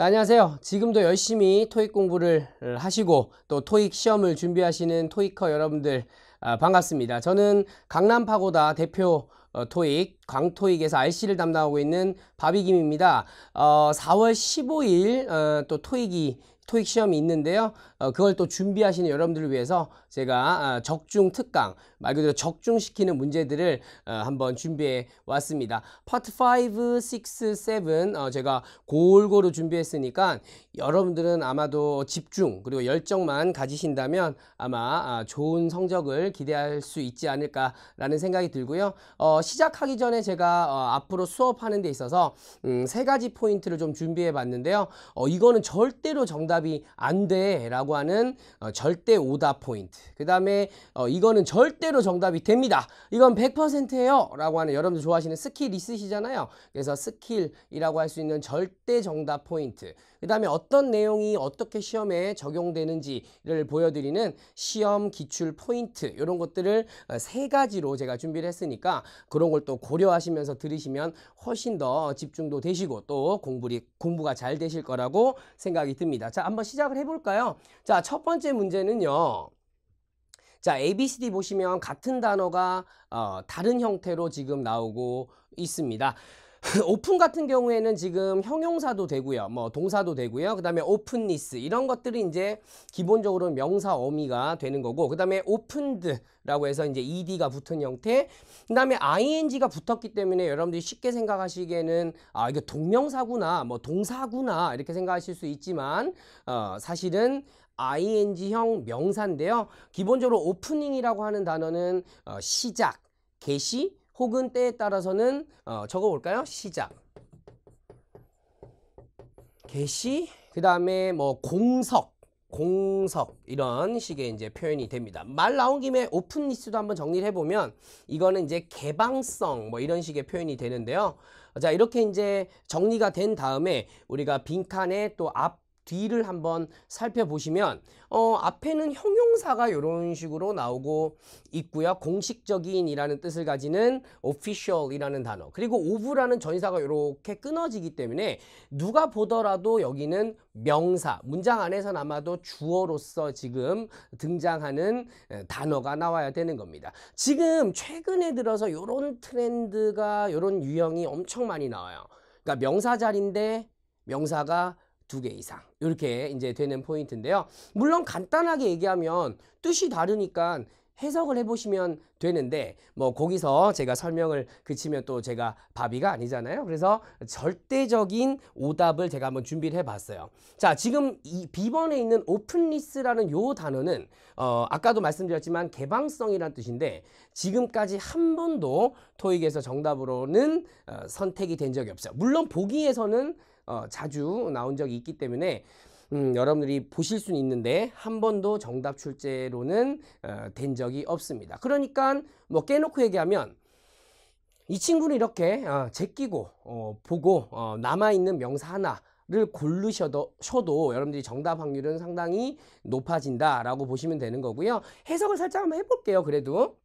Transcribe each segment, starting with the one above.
자, 안녕하세요. 지금도 열심히 토익 공부를 하시고 또 토익 시험을 준비하시는 토익커 여러분들 반갑습니다. 저는 강남파고다 대표 토익 광토익에서 RC를 담당하고 있는 바비김입니다. 4월 15일 또 토익 시험이 있는데요. 그걸 또 준비하시는 여러분들을 위해서 제가 적중 특강, 말 그대로 적중시키는 문제들을 한번 준비해 왔습니다. 파트 5, 6, 7 제가 골고루 준비했으니까 여러분들은 아마도 집중 그리고 열정만 가지신다면 아마 좋은 성적을 기대할 수 있지 않을까라는 생각이 들고요. 시작하기 전에 제가 앞으로 수업하는 데 있어서 3가지 포인트를 좀 준비해 봤는데요. 이거는 절대로 정답이 안 돼 라고 하는 절대 오답 포인트, 그 다음에 이거는 절대로 정답이 됩니다, 이건 100%예요 라고 하는, 여러분들 좋아하시는 스킬 있으시잖아요. 그래서 스킬이라고 할 수 있는 절대 정답 포인트, 그 다음에 어떤 내용이 어떻게 시험에 적용되는지를 보여드리는 시험 기출 포인트, 이런 것들을 3가지로 제가 준비를 했으니까 그런 걸 또 고려하시면서 들으시면 훨씬 더 집중도 되시고 또 공부가 잘 되실 거라고 생각이 듭니다. 자, 한번 시작을 해볼까요? 자, 첫 번째 문제는요. 자, ABCD 보시면 같은 단어가 다른 형태로 지금 나오고 있습니다. 오픈 같은 경우에는 지금 형용사도 되고요, 뭐 동사도 되고요, 그 다음에 오픈니스 이런 것들이 이제 기본적으로 명사 어미가 되는 거고, 그 다음에 오픈드라고 해서 이제 ed가 붙은 형태, 그 다음에 ing가 붙었기 때문에 여러분들이 쉽게 생각하시기에는 이거 동명사구나, 뭐 동사구나 이렇게 생각하실 수 있지만 사실은 ing형 명사인데요. 기본적으로 오프닝이라고 하는 단어는 시작, 개시 혹은 때에 따라서는 적어볼까요? 시작, 개시, 그 다음에 뭐 공석 이런 식의 이제 표현이 됩니다. 말 나온 김에 오픈리스도 한번 정리를 해보면 이거는 이제 개방성 뭐 이런 식의 표현이 되는데요. 자, 이렇게 이제 정리가 된 다음에 우리가 빈칸에 또 뒤를 한번 살펴보시면 앞에는 형용사가 이런 식으로 나오고 있고요. 공식적인 이라는 뜻을 가지는 official 이라는 단어, 그리고 of라는 전치사가 이렇게 끊어지기 때문에 누가 보더라도 여기는 명사, 문장 안에서는 아마도 주어로서 지금 등장하는 단어가 나와야 되는 겁니다. 지금 최근에 들어서 이런 트렌드가, 이런 유형이 엄청 많이 나와요. 그러니까 명사 자리인데 명사가 2개 이상 이렇게 이제 되는 포인트인데요. 물론 간단하게 얘기하면 뜻이 다르니까 해석을 해보시면 되는데 뭐 거기서 제가 설명을 그치면 또 제가 바비가 아니잖아요. 그래서 절대적인 오답을 제가 한번 준비를 해봤어요. 자, 지금 이 B번에 있는 오픈리스라는 요 단어는 아까도 말씀드렸지만 개방성이란 뜻인데 지금까지 한 번도 토익에서 정답으로는 선택이 된 적이 없어요. 물론 보기에서는 자주 나온 적이 있기 때문에 여러분들이 보실 수는 있는데 한 번도 정답 출제로는 된 적이 없습니다. 그러니까 뭐 깨놓고 얘기하면 이 친구는 이렇게 제끼고 보고 남아있는 명사 하나를 고르셔도 여러분들이 정답 확률은 상당히 높아진다라고 보시면 되는 거고요. 해석을 살짝 한번 해볼게요. 그래도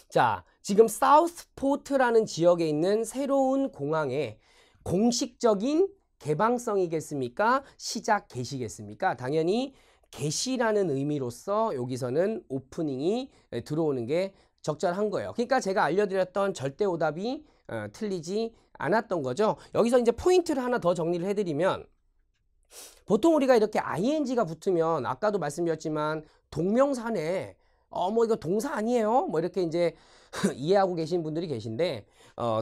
자, 지금 사우스포트라는 지역에 있는 새로운 공항에 공식적인 개방성이겠습니까? 시작, 개시겠습니까? 당연히 개시라는 의미로서 여기서는 오프닝이 들어오는 게 적절한 거예요. 그러니까 제가 알려드렸던 절대 오답이 틀리지 않았던 거죠. 여기서 이제 포인트를 하나 더 정리를 해드리면, 보통 우리가 이렇게 ing가 붙으면 아까도 말씀드렸지만 동명사네, 뭐 이거 동사 아니에요? 뭐 이렇게 이제 이해하고 계신 분들이 계신데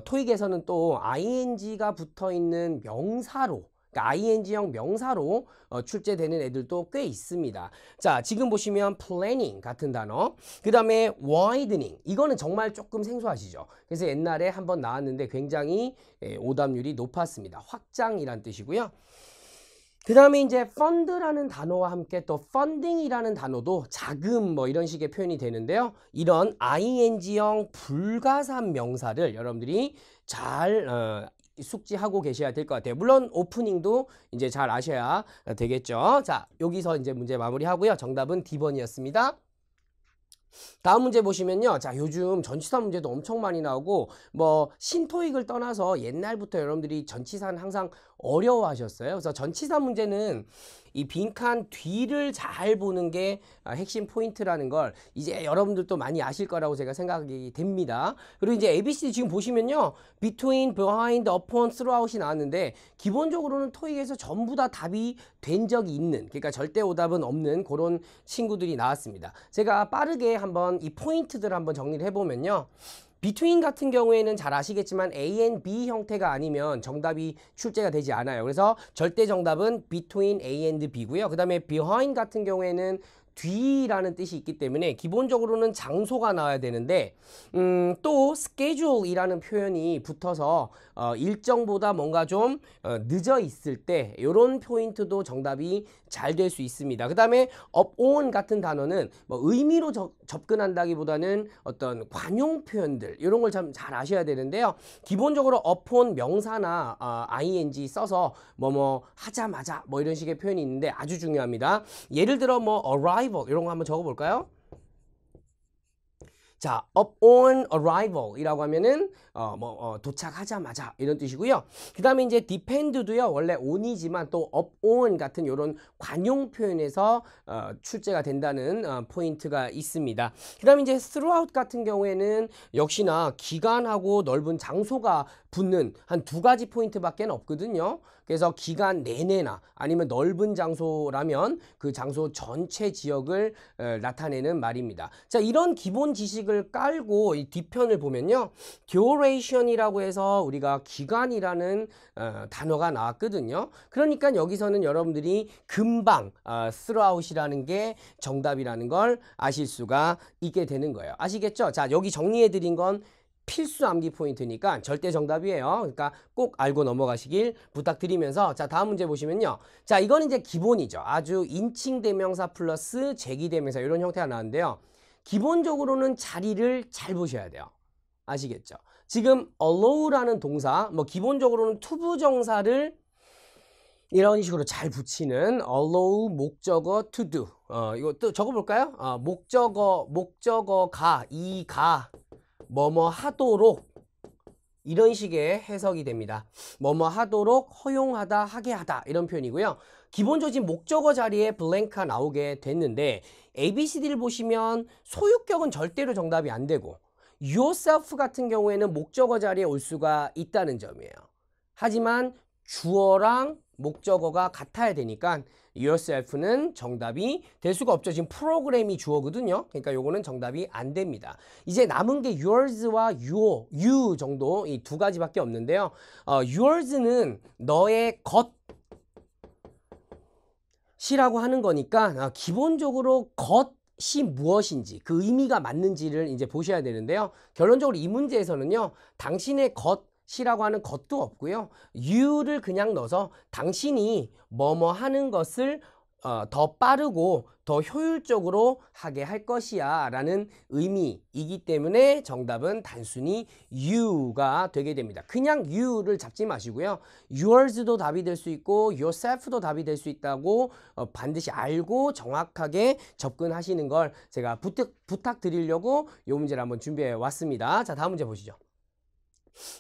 토익에서는 또 ing가 붙어 있는 명사로, 그러니까 ing형 명사로 출제되는 애들도 꽤 있습니다. 자, 지금 보시면 planning 같은 단어, 그 다음에 widening, 이거는 정말 조금 생소하시죠? 그래서 옛날에 한번 나왔는데 굉장히 오답률이 높았습니다. 확장이란 뜻이고요. 그 다음에 이제 fund라는 단어와 함께 또 funding이라는 단어도 자금 뭐 이런 식의 표현이 되는데요. 이런 ing형 불가산 명사를 여러분들이 잘 숙지하고 계셔야 될 것 같아요. 물론 오프닝도 이제 잘 아셔야 되겠죠. 자, 여기서 이제 문제 마무리하고요. 정답은 D번이었습니다. 다음 문제 보시면요. 자, 요즘 전치사 문제도 엄청 많이 나오고 뭐 신토익을 떠나서 옛날부터 여러분들이 전치사는 항상 어려워하셨어요. 그래서 전치사 문제는 이 빈칸 뒤를 잘 보는 게 핵심 포인트라는 걸 이제 여러분들도 많이 아실 거라고 제가 생각이 됩니다. 그리고 이제 ABCD 지금 보시면요. between, behind, upon, throughout이 나왔는데 기본적으로는 토익에서 전부 다 답이 된 적이 있는, 그러니까 절대 오답은 없는 그런 친구들이 나왔습니다. 제가 빠르게 한번 이 포인트들 한번 정리를 해보면요. between 같은 경우에는 잘 아시겠지만 A and B 형태가 아니면 정답이 출제가 되지 않아요. 그래서 절대 정답은 between A and B고요. 그 다음에 behind 같은 경우에는 뒤라는 뜻이 있기 때문에 기본적으로는 장소가 나와야 되는데 또 schedule이라는 표현이 붙어서 일정보다 뭔가 좀 늦어 있을 때 이런 포인트도 정답이 잘 될 수 있습니다. 그 다음에 up on 같은 단어는 뭐 의미로 접근한다기보다는 어떤 관용 표현들 이런 걸 참 잘 아셔야 되는데요. 기본적으로 upon 명사나 ing 써서 뭐뭐 하자마자 뭐 이런 식의 표현이 있는데 아주 중요합니다. 예를 들어 뭐 arrival 이런 거 한번 적어볼까요? 자, upon arrival 이라고 하면은 도착하자마자 이런 뜻이고요. 그 다음에 이제 depend도요 원래 on이지만 또 upon 같은 이런 관용 표현에서 출제가 된다는 포인트가 있습니다. 그 다음에 이제 throughout 같은 경우에는 역시나 기간하고 넓은 장소가 붙는 한 두 가지 포인트밖에 없거든요. 그래서 기간 내내나 아니면 넓은 장소라면 그 장소 전체 지역을 나타내는 말입니다. 자, 이런 기본 지식을 깔고 이 뒤편을 보면요. duration이라고 해서 우리가 기간이라는 단어가 나왔거든요. 그러니까 여기서는 여러분들이 금방 throughout이라는 게 정답이라는 걸 아실 수가 있게 되는 거예요. 아시겠죠? 자, 여기 정리해 드린 건 필수 암기 포인트니까 절대 정답이에요. 그러니까 꼭 알고 넘어가시길 부탁드리면서 자, 다음 문제 보시면요. 자, 이건 이제 기본이죠. 아주 인칭 대명사 플러스 제기 대명사 이런 형태가 나왔는데요. 기본적으로는 자리를 잘 보셔야 돼요. 아시겠죠? 지금 allow라는 동사, 뭐 기본적으로는 투부정사를 이런 식으로 잘 붙이는 allow 목적어 to do. 이거 또 적어볼까요? 목적어가 뭐뭐 하도록 이런 식의 해석이 됩니다. 뭐뭐 하도록 허용하다 하게 하다 이런 표현이고요. 기본적으로 지금 목적어 자리에 블랭크가 나오게 됐는데 ABCD를 보시면 소유격은 절대로 정답이 안 되고 yourself 같은 경우에는 목적어 자리에 올 수가 있다는 점이에요. 하지만 주어랑 목적어가 같아야 되니까 yourself는 정답이 될 수가 없죠. 지금 프로그램이 주어거든요. 그러니까 요거는 정답이 안 됩니다. 이제 남은 게 yours와 you 정도 이 두 가지밖에 없는데요. yours는 너의 것이라고 하는 거니까 기본적으로 것이 무엇인지 그 의미가 맞는지를 이제 보셔야 되는데요. 결론적으로 이 문제에서는요. 당신의 것이라고 하는 것도 없고요. you를 그냥 넣어서 당신이 뭐뭐 하는 것을 더 빠르고 더 효율적으로 하게 할 것이야 라는 의미이기 때문에 정답은 단순히 you가 되게 됩니다. 그냥 you를 잡지 마시고요. yours도 답이 될 수 있고 yourself도 답이 될 수 있다고 반드시 알고 정확하게 접근하시는 걸 제가 부탁드리려고 이 문제를 한번 준비해 왔습니다. 자, 다음 문제 보시죠.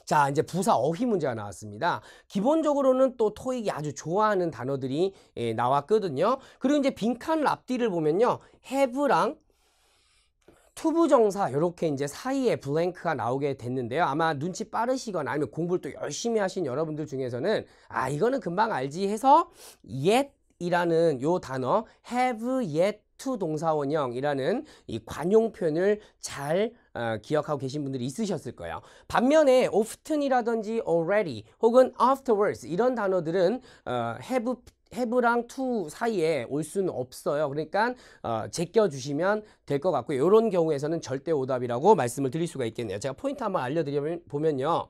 자, 이제 부사 어휘 문제가 나왔습니다. 기본적으로는 또 토익이 아주 좋아하는 단어들이 나왔거든요. 그리고 이제 빈칸 앞뒤를 보면요. have랑 투부정사 이렇게 이제 사이에 블랭크가 나오게 됐는데요. 아마 눈치 빠르시거나 아니면 공부를 또 열심히 하신 여러분들 중에서는 이거는 금방 알지 해서 yet이라는 요 단어 have yet to 동사원형이라는 이 관용 표현을 잘 기억하고 계신 분들이 있으셨을 거예요. 반면에 often이라든지 already 혹은 afterwards 이런 단어들은 have랑 to 사이에 올 수는 없어요. 그러니까 제껴주시면 될 것 같고요. 이런 경우에서는 절대 오답이라고 말씀을 드릴 수가 있겠네요. 제가 포인트 한번 알려드리면요.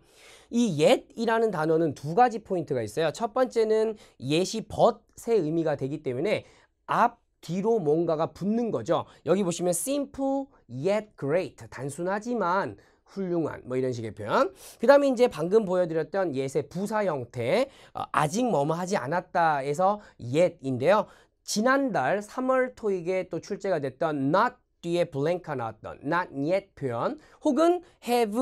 이 yet이라는 단어는 두 가지 포인트가 있어요. 첫 번째는 yet이 but의 의미가 되기 때문에 뒤로 뭔가가 붙는 거죠. 여기 보시면 simple yet great 단순하지만 훌륭한 뭐 이런 식의 표현. 그 다음에 이제 방금 보여드렸던 yet의 부사 형태 아직 뭐뭐 하지 않았다에서 yet인데요. 지난달 3월 토익에 또 출제가 됐던 not 뒤에 블랭크가 나왔던 not yet 표현 혹은 have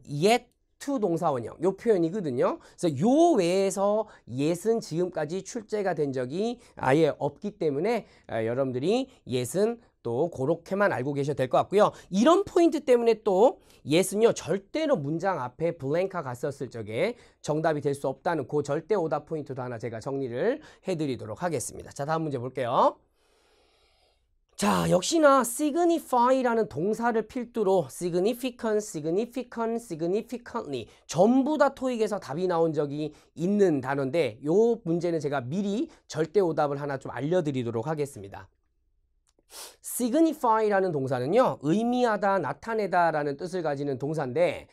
yet to 동사원형 요 표현이거든요. 그래서 요 외에서 yes은 지금까지 출제가 된 적이 아예 없기 때문에 여러분들이 yes은 또 그렇게만 알고 계셔도 될 것 같고요. 이런 포인트 때문에 또 yes는요 절대로 문장 앞에 블랭크가 갔었을 적에 정답이 될 수 없다는 그 절대 오답 포인트도 하나 제가 정리를 해드리도록 하겠습니다. 자, 다음 문제 볼게요. 자, 역시나 signify라는 동사를 필두로 significant, significant, significantly 전부 다 토익에서 답이 나온 적이 있는 단어인데 요 문제는 제가 미리 절대 오답을 하나 좀 알려드리도록 하겠습니다. signify라는 동사는요 의미하다, 나타내다 라는 뜻을 가지는 동사인데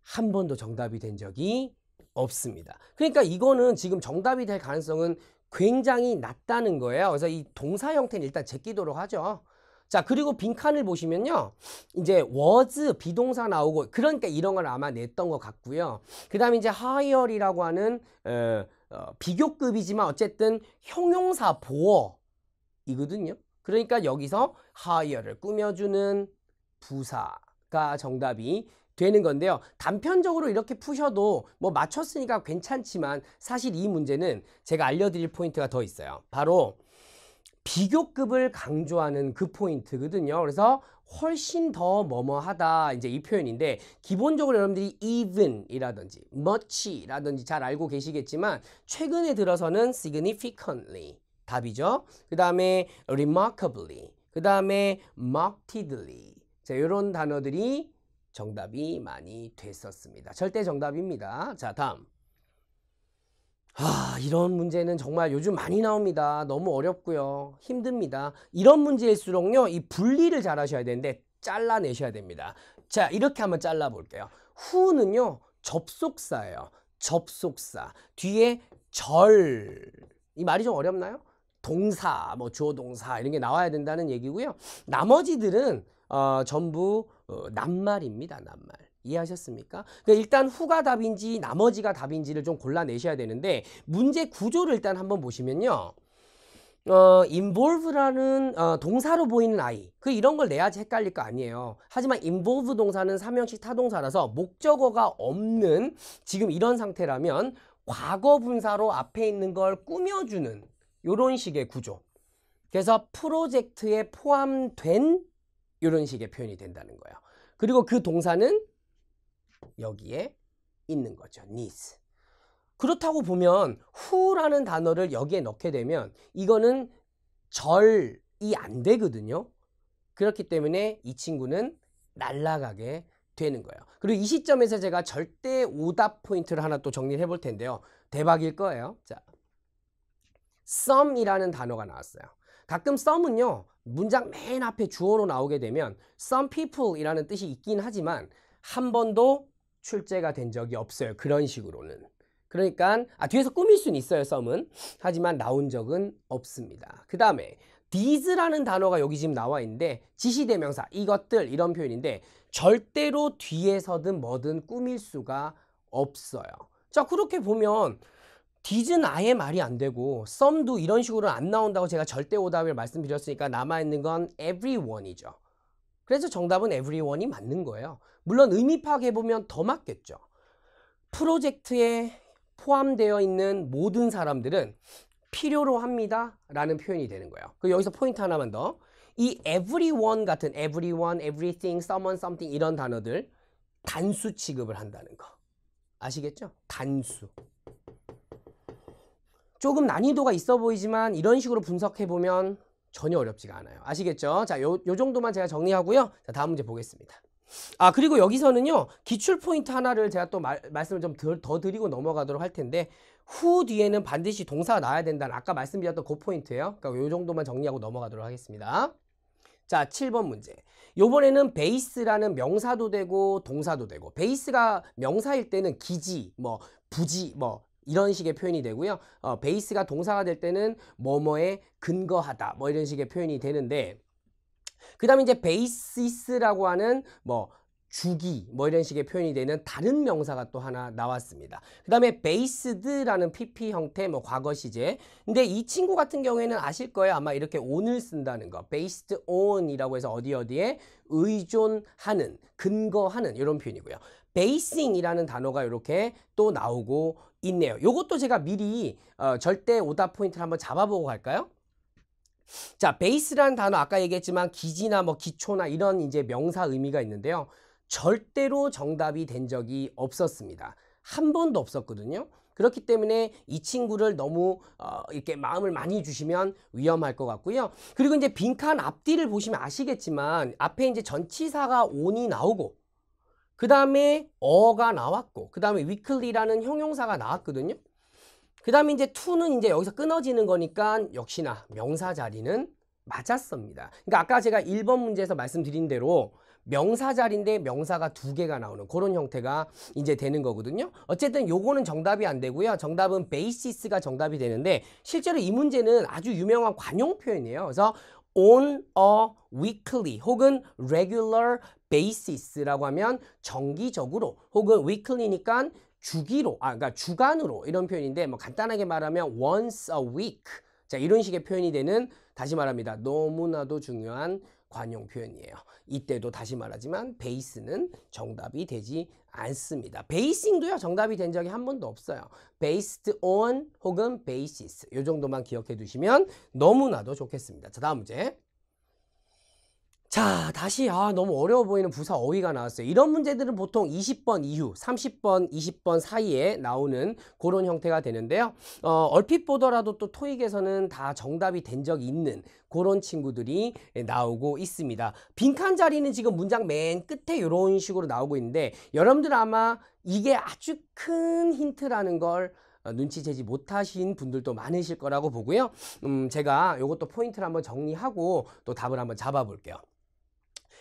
한 번도 정답이 된 적이 없습니다. 그러니까 이거는 지금 정답이 될 가능성은 굉장히 낮다는 거예요. 그래서 이 동사 형태는 일단 제끼도록 하죠. 자, 그리고 빈칸을 보시면요 이제 was 비동사 나오고 그러니까 이런 걸 아마 냈던 것 같고요. 그 다음에 이제 higher이라고 하는 비교급이지만 어쨌든 형용사 보어이거든요. 그러니까 여기서 higher를 꾸며주는 부사가 정답이 되는 건데요. 단편적으로 이렇게 푸셔도 뭐 맞췄으니까 괜찮지만 사실 이 문제는 제가 알려드릴 포인트가 더 있어요. 바로 비교급을 강조하는 그 포인트거든요. 그래서 훨씬 더 뭐뭐하다 이제 이 표현인데 기본적으로 여러분들이 even이라든지 much라든지 잘 알고 계시겠지만 최근에 들어서는 significantly 답이죠. 그 다음에 remarkably, 그 다음에 markedly 자, 이런 단어들이 정답이 많이 됐었습니다. 절대 정답입니다. 자, 다음. 이런 문제는 정말 요즘 많이 나옵니다. 너무 어렵고요. 힘듭니다. 이런 문제일수록요. 이 분리를 잘 하셔야 되는데 잘라내셔야 됩니다. 자, 이렇게 한번 잘라볼게요. who는요. 접속사예요. 접속사. 뒤에 절. 이 말이 좀 어렵나요? 동사, 뭐 주어 동사 이런 게 나와야 된다는 얘기고요. 나머지들은 전부 낱말입니다. 낱말. 이해하셨습니까? 그러니까 일단 who가 답인지 나머지가 답인지를 좀 골라내셔야 되는데 문제 구조를 일단 한번 보시면요. involve라는 동사로 보이는 I 이런 걸 내야지 헷갈릴 거 아니에요. 하지만 involve 동사는 삼형식 타동사라서 목적어가 없는 지금 이런 상태라면 과거 분사로 앞에 있는 걸 꾸며주는 이런 식의 구조. 그래서 프로젝트에 포함된 이런 식의 표현이 된다는 거예요. 그리고 그 동사는 여기에 있는 거죠. needs. 그렇다고 보면 who라는 단어를 여기에 넣게 되면 이거는 절이 안 되거든요. 그렇기 때문에 이 친구는 날아가게 되는 거예요. 그리고 이 시점에서 제가 절대 오답 포인트를 하나 또 정리를 해볼 텐데요. 대박일 거예요. 자, some이라는 단어가 나왔어요. 가끔 some은요. 문장 맨 앞에 주어로 나오게 되면 some people이라는 뜻이 있긴 하지만 한 번도 출제가 된 적이 없어요. 그런 식으로는. 그러니까 뒤에서 꾸밀 수는 있어요. some은. 하지만 나온 적은 없습니다. 그 다음에 these라는 단어가 여기 지금 나와 있는데 지시대명사 이것들 이런 표현인데 절대로 뒤에서든 뭐든 꾸밀 수가 없어요. 자, 그렇게 보면 these는 아예 말이 안 되고 some도 이런 식으로 안 나온다고 제가 절대 오답을 말씀드렸으니까 남아있는 건 everyone이죠. 그래서 정답은 everyone이 맞는 거예요. 물론 의미 파악해보면 더 맞겠죠. 프로젝트에 포함되어 있는 모든 사람들은 필요로 합니다 라는 표현이 되는 거예요. 그리고 여기서 포인트 하나만 더. 이 everyone 같은 everyone, everything, someone, something 이런 단어들 단수 취급을 한다는 거. 아시겠죠? 단수. 조금 난이도가 있어 보이지만 이런 식으로 분석해보면 전혀 어렵지가 않아요. 아시겠죠? 자, 요 정도만 제가 정리하고요. 자, 다음 문제 보겠습니다. 그리고 여기서는요. 기출 포인트 하나를 제가 또 말씀을 좀 더 드리고 넘어가도록 할 텐데 who 뒤에는 반드시 동사가 나와야 된다는 아까 말씀드렸던 그 포인트예요. 그러니까 요 정도만 정리하고 넘어가도록 하겠습니다. 자, 7번 문제. 요번에는 베이스라는 명사도 되고 동사도 되고 베이스가 명사일 때는 기지, 뭐 부지, 뭐 이런 식의 표현이 되고요. 베이스가 동사가 될 때는 뭐뭐에 근거하다 뭐 이런 식의 표현이 되는데 그 다음에 이제 베이시스라고 하는 뭐 주기 뭐 이런 식의 표현이 되는 다른 명사가 또 하나 나왔습니다. 그 다음에 based라는 PP 형태 뭐 과거 시제. 근데 이 친구 같은 경우에는 아실 거예요. 아마 이렇게 on을 쓴다는 거. based on이라고 해서 어디에 의존하는, 근거하는 이런 표현이고요. basing이라는 단어가 이렇게 또 나오고 있네요. 요것도 제가 미리 절대 오답 포인트를 한번 잡아보고 갈까요? 자, base라는 단어 아까 얘기했지만 기지나 뭐 기초나 이런 이제 명사 의미가 있는데요. 절대로 정답이 된 적이 없었습니다. 한 번도 없었거든요. 그렇기 때문에 이 친구를 너무 이렇게 마음을 많이 주시면 위험할 것 같고요. 그리고 이제 빈칸 앞뒤를 보시면 아시겠지만 앞에 이제 전치사가 on이 나오고 그 다음에 어가 나왔고 그 다음에 weekly라는 형용사가 나왔거든요. 그 다음에 이제 to는 이제 여기서 끊어지는 거니까 역시나 명사 자리는 맞았습니다. 그러니까 아까 제가 1번 문제에서 말씀드린 대로 명사 자리인데 명사가 2개가 나오는 그런 형태가 이제 되는 거거든요. 어쨌든 요거는 정답이 안 되고요. 정답은 basis가 정답이 되는데 실제로 이 문제는 아주 유명한 관용 표현이에요. 그래서 on a weekly 혹은 regular basis라고 하면 정기적으로 혹은 weekly니까 주기로, 그러니까 주간으로 이런 표현인데 뭐 간단하게 말하면 once a week. 자, 이런 식의 표현이 되는 다시 말합니다. 너무나도 중요한 관용 표현이에요. 이때도 다시 말하지만 베이스는 정답이 되지 않습니다. 베이싱도요 정답이 된 적이 한 번도 없어요. based on 혹은 basis 이 정도만 기억해 두시면 너무나도 좋겠습니다. 자, 다음 문제. 자, 다시 너무 어려워 보이는 부사 어휘가 나왔어요. 이런 문제들은 보통 20번 이후 30번 20번 사이에 나오는 그런 형태가 되는데요. 얼핏 보더라도 또 토익에서는 다 정답이 된 적이 있는 그런 친구들이 나오고 있습니다. 빈칸 자리는 지금 문장 맨 끝에 이런 식으로 나오고 있는데 여러분들 아마 이게 아주 큰 힌트라는 걸 눈치채지 못하신 분들도 많으실 거라고 보고요. 제가 이것도 포인트를 한번 정리하고 또 답을 한번 잡아볼게요.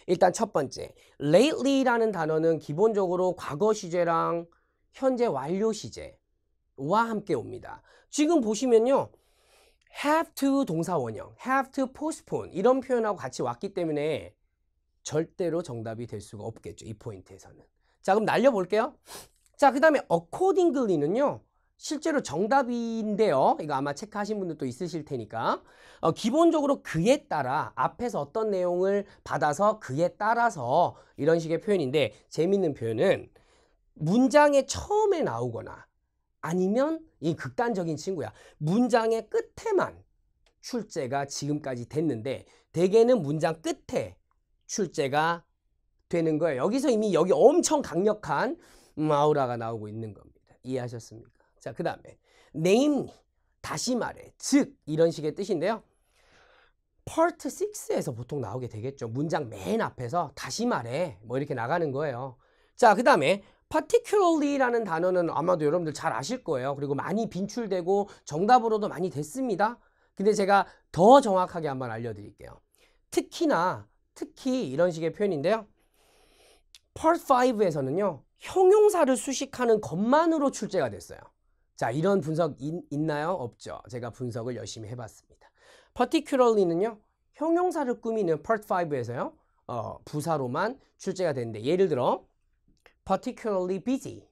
일단 첫 번째, lately라는 단어는 기본적으로 과거 시제랑 현재 완료 시제와 함께 옵니다. 지금 보시면요. have to 동사 원형, have to postpone 이런 표현하고 같이 왔기 때문에 절대로 정답이 될 수가 없겠죠. 이 포인트에서는. 자, 그럼 날려볼게요. 자, 그 다음에 accordingly는요. 실제로 정답인데요. 이거 아마 체크하신 분들도 있으실 테니까. 기본적으로 그에 따라 앞에서 어떤 내용을 받아서 그에 따라서 이런 식의 표현인데 재밌는 표현은 문장의 처음에 나오거나 아니면 이 극단적인 친구야. 문장의 끝에만 출제가 지금까지 됐는데 대개는 문장 끝에 출제가 되는 거예요. 여기서 이미 여기 엄청 강력한 아우라가 나오고 있는 겁니다. 이해하셨습니까? 자, 그 다음에 namely, 다시 말해, 즉 이런 식의 뜻인데요. Part 6에서 보통 나오게 되겠죠. 문장 맨 앞에서 다시 말해 뭐 이렇게 나가는 거예요. 자, 그 다음에 particularly라는 단어는 아마도 여러분들 잘 아실 거예요. 그리고 많이 빈출되고 정답으로도 많이 됐습니다. 근데 제가 더 정확하게 한번 알려드릴게요. 특히 이런 식의 표현인데요. Part 5에서는요. 형용사를 수식하는 것만으로 출제가 됐어요. 자, 이런 분석 있나요? 없죠. 제가 분석을 열심히 해봤습니다. particularly는요. 형용사를 꾸미는 part 5에서요. 부사로만 출제가 되는데 예를 들어 particularly busy.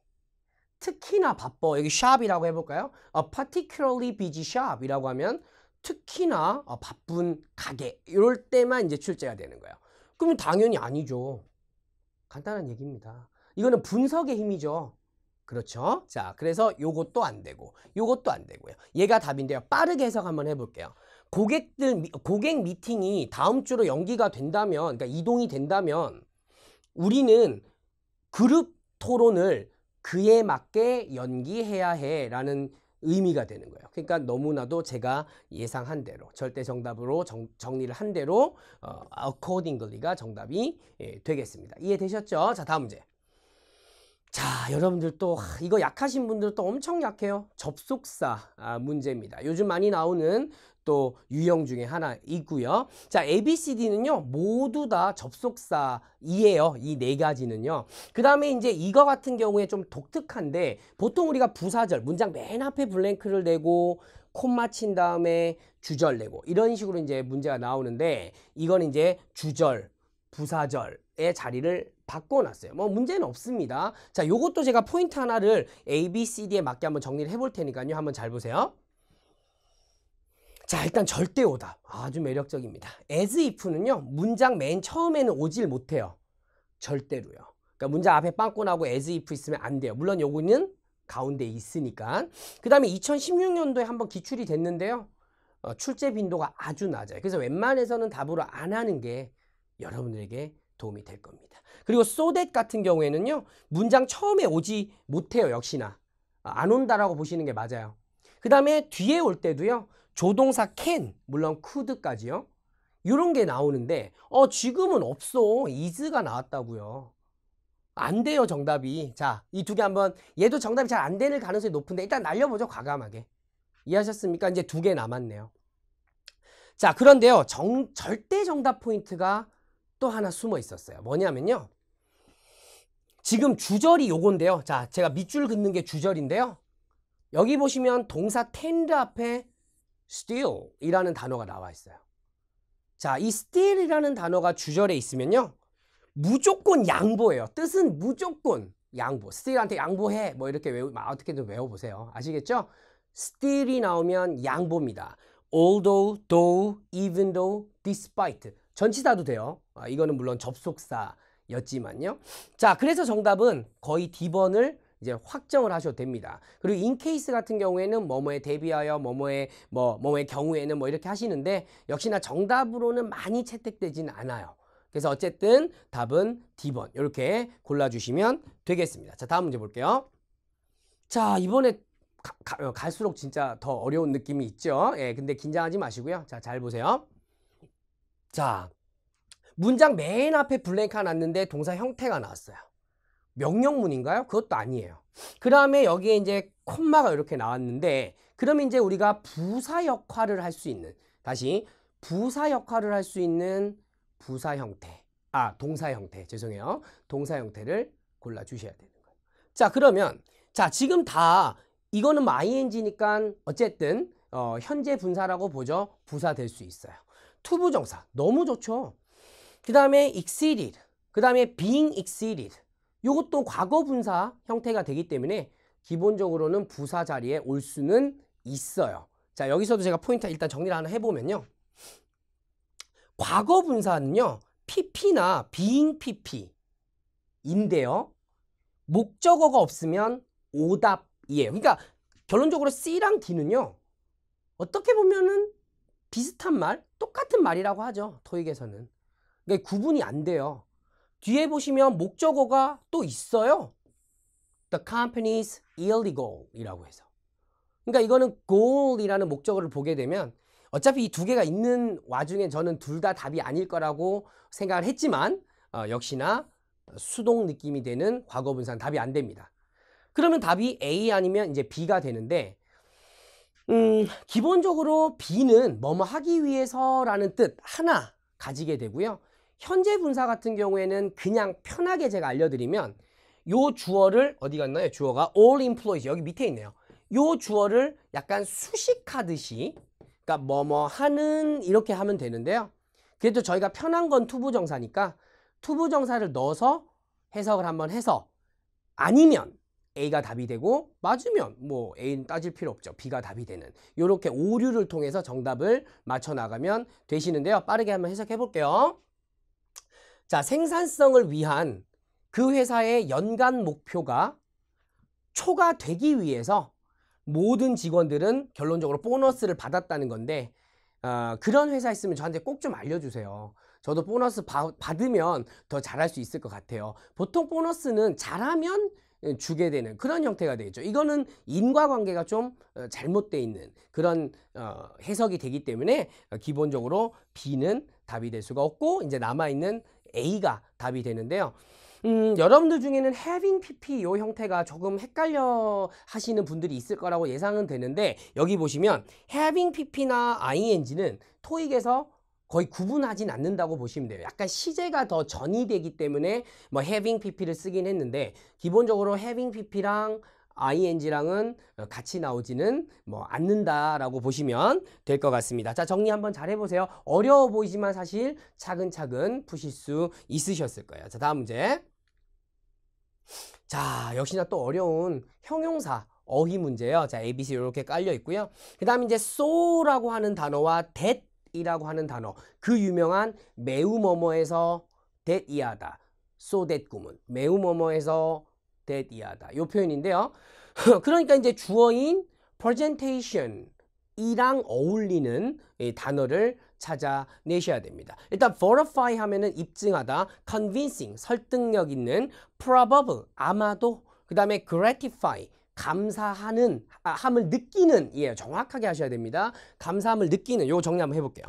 특히나 바빠. 여기 shop이라고 해볼까요? particularly busy shop이라고 하면 특히나 바쁜 가게. 이럴 때만 이제 출제가 되는 거예요. 그러면 당연히 아니죠. 간단한 얘기입니다. 이거는 분석의 힘이죠. 그렇죠? 자, 그래서 요것도 안 되고 요것도 안 되고요. 얘가 답인데요. 빠르게 해석 한번 해볼게요. 고객 미팅이 다음 주로 연기가 된다면, 그러니까 이동이 된다면 우리는 그룹 토론을 그에 맞게 연기해야 해라는 의미가 되는 거예요. 그러니까 너무나도 제가 예상한 대로 절대 정답으로 정리를 한 대로 accordingly가 정답이 되겠습니다. 이해되셨죠? 자, 다음 문제. 자, 여러분들 또 이거 약하신 분들 또 엄청 약해요. 접속사 문제입니다. 요즘 많이 나오는 또 유형 중에 하나 있고요. 자, ABCD는요 모두 다 접속사이에요. 이 네 가지는요. 그 다음에 이제 이거 같은 경우에 좀 독특한데 보통 우리가 부사절 문장 맨 앞에 블랭크를 내고 콤마 친 다음에 주절 내고 이런 식으로 이제 문제가 나오는데 이건 이제 주절 부사절의 자리를 바꿔놨어요. 뭐 문제는 없습니다. 자, 요것도 제가 포인트 하나를 A, B, C, D에 맞게 한번 정리를 해볼 테니까요. 한번 잘 보세요. 자, 일단 절대 오답. 아주 매력적입니다. as if는요. 문장 맨 처음에는 오질 못해요. 절대로요. 그러니까 문장 앞에 빵꾸 나고 as if 있으면 안 돼요. 물론 요거는 가운데 있으니까. 그 다음에 2016년도에 한번 기출이 됐는데요. 출제 빈도가 아주 낮아요. 그래서 웬만해서는 답으로 안 하는 게 여러분들에게 도움이 될 겁니다. 그리고 so that 같은 경우에는요. 문장 처음에 오지 못해요. 역시나. 안 온다라고 보시는 게 맞아요. 그 다음에 뒤에 올 때도요. 조동사 can, 물론 could까지요. 이런 게 나오는데 지금은 없어. is가 나왔다고요. 안 돼요, 정답이. 자, 이 두 개 한번, 얘도 정답이 잘 안 되는 가능성이 높은데 일단 날려보죠, 과감하게. 이해하셨습니까? 이제 두 개 남았네요. 자, 그런데요, 절대 정답 포인트가 또 하나 숨어 있었어요. 뭐냐면요. 지금 주절이 요건데요. 자, 제가 밑줄 긋는 게 주절인데요. 여기 보시면 동사 tend 앞에 still 이라는 단어가 나와 있어요. 자, 이 still 이라는 단어가 주절에 있으면요. 무조건 양보예요. 뜻은 무조건 양보. still한테 양보해. 뭐 이렇게 어떻게든 외워보세요. 아시겠죠? still이 나오면 양보입니다. although, though, even though, despite. 전치사도 돼요. 이거는 물론 접속사였지만요. 자, 그래서 정답은 거의 D번을 이제 확정을 하셔도 됩니다. 그리고 in case 같은 경우에는 뭐뭐에 대비하여 뭐뭐의 경우에는 뭐 이렇게 하시는데 역시나 정답으로는 많이 채택되지는 않아요. 그래서 어쨌든 답은 D번 이렇게 골라주시면 되겠습니다. 자, 다음 문제 볼게요. 자, 이번에 갈수록 진짜 더 어려운 느낌이 있죠. 예, 근데 긴장하지 마시고요. 자, 잘 보세요. 자, 문장 맨 앞에 블랭크가 났는데 동사 형태가 나왔어요. 명령문인가요? 그것도 아니에요. 그 다음에 여기에 이제 콤마가 이렇게 나왔는데 그러면 이제 우리가 부사 역할을 할 수 있는, 다시 부사 역할을 할 수 있는 부사 형태, 동사 형태, 죄송해요. 동사 형태를 골라주셔야 되는 거예요. 자, 그러면 자, 지금 다 이거는 뭐 ing니까 어쨌든 현재 분사라고 보죠. 부사 될 수 있어요. 투부정사 너무 좋죠. 그 다음에 exceeded, 그 다음에 being exceeded, 이것도 과거 분사 형태가 되기 때문에 기본적으로는 부사 자리에 올 수는 있어요. 자, 여기서도 제가 포인트 일단 정리를 하나 해보면요. 과거 분사는요. pp나 being pp인데요. 목적어가 없으면 오답이에요. 그러니까 결론적으로 C랑 D는요. 어떻게 보면은 비슷한 말, 똑같은 말이라고 하죠. 토익에서는. 그러니까 구분이 안 돼요. 뒤에 보시면 목적어가 또 있어요. The company is illegal 이라고 해서. 그러니까 이거는 goal이라는 목적어를 보게 되면 어차피 이 두 개가 있는 와중에 저는 둘 다 답이 아닐 거라고 생각을 했지만 역시나 수동 느낌이 되는 과거 분사는 답이 안 됩니다. 그러면 답이 A 아니면 이제 B가 되는데 기본적으로 B는 뭐뭐 하기 위해서라는 뜻 하나 가지게 되고요. 현재 분사 같은 경우에는 그냥 편하게 제가 알려드리면 요 주어를 어디 갔나요? 주어가 all employees 여기 밑에 있네요. 요 주어를 약간 수식하듯이 그러니까 뭐뭐 하는 이렇게 하면 되는데요. 그래도 저희가 편한 건 투부정사니까 투부정사를 넣어서 해석을 한번 해서 아니면 A가 답이 되고 맞으면 뭐 A는 따질 필요 없죠. B가 답이 되는 이렇게 오류를 통해서 정답을 맞춰 나가면 되시는데요. 빠르게 한번 해석해 볼게요. 자, 생산성을 위한 그 회사의 연간 목표가 초과되기 위해서 모든 직원들은 결론적으로 보너스를 받았다는 건데 그런 회사 있으면 저한테 꼭 좀 알려주세요. 저도 보너스 받으면 더 잘할 수 있을 것 같아요. 보통 보너스는 잘하면 주게 되는 그런 형태가 되겠죠. 이거는 인과관계가 좀 잘못되어 있는 그런 해석이 되기 때문에 기본적으로 B는 답이 될 수가 없고 이제 남아있는 A가 답이 되는데요. 여러분들 중에는 having pp 요 형태가 조금 헷갈려 하시는 분들이 있을 거라고 예상은 되는데 여기 보시면 having pp나 ing는 토익에서 거의 구분하진 않는다고 보시면 돼요. 약간 시제가 더 전이되기 때문에 뭐 having pp를 쓰긴 했는데 기본적으로 having pp랑 ing랑은 같이 나오지는 뭐 않는다라고 보시면 될 것 같습니다. 자, 정리 한번 잘 해보세요. 어려워 보이지만 사실 차근차근 푸실 수 있으셨을 거예요. 자, 다음 문제. 자, 역시나 또 어려운 형용사 어휘 문제예요. 자, ABC 이렇게 깔려 있고요. 그 다음에 이제 so라고 하는 단어와 that이라고 하는 단어. 그 유명한 매우 뭐뭐해서 that이하다. so that 구문. 매우 뭐뭐해서 that이하다. 요 표현인데요. 그러니까 이제 주어인 presentation 이랑 어울리는 이 단어를 찾아내셔야 됩니다. 일단 verify 하면은 입증하다, convincing 설득력 있는, probable 아마도, 그 다음에 gratify 감사하는 함을 느끼는, 예, 정확하게 하셔야 됩니다. 감사함을 느끼는, 요거 정리 한번 해볼게요.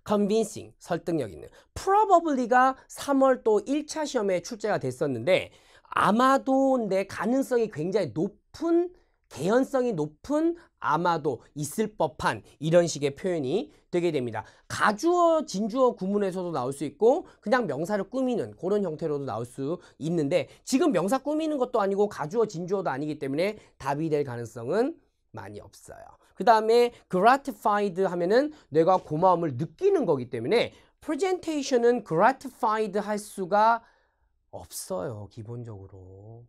convincing 설득력 있는, probably가 3월 또 1차 시험에 출제가 됐었는데 아마도인데 가능성이 굉장히 높은, 개연성이 높은, 아마도 있을 법한 이런 식의 표현이 되게 됩니다. 가주어, 진주어 구문에서도 나올 수 있고 그냥 명사를 꾸미는 그런 형태로도 나올 수 있는데 지금 명사 꾸미는 것도 아니고 가주어, 진주어도 아니기 때문에 답이 될 가능성은 많이 없어요. 그 다음에 gratified 하면은 내가 고마움을 느끼는 거기 때문에 presentation은 gratified 할 수가 없어요, 기본적으로.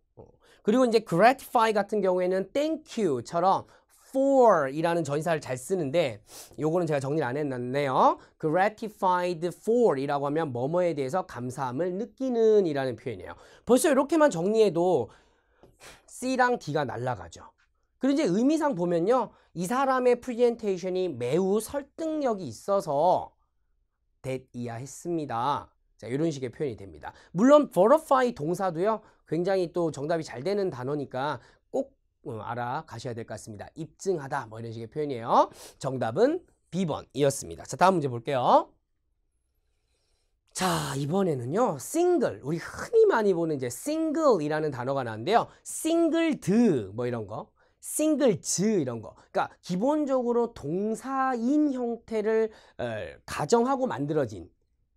그리고 이제 gratify 같은 경우에는 thank you처럼 for 이라는 전치사를 잘 쓰는데 요거는 제가 정리를 안 해놨네요. gratified for 이라고 하면 뭐뭐에 대해서 감사함을 느끼는 이라는 표현이에요. 벌써 이렇게만 정리해도 C랑 D가 날아가죠. 그리고 이제 의미상 보면요, 이 사람의 프레젠테이션이 매우 설득력이 있어서 that이야 했습니다. 자, 이런 식의 표현이 됩니다. 물론 verify 동사도요, 굉장히 또 정답이 잘 되는 단어니까 꼭 알아가셔야 될 것 같습니다. 입증하다 뭐 이런 식의 표현이에요. 정답은 B번이었습니다. 자, 다음 문제 볼게요. 자, 이번에는요, single, 우리 흔히 많이 보는 이제 single이라는 단어가 나왔는데요. singled그 뭐 이런 거, singles 이런 거. 그러니까 기본적으로 동사인 형태를 가정하고 만들어진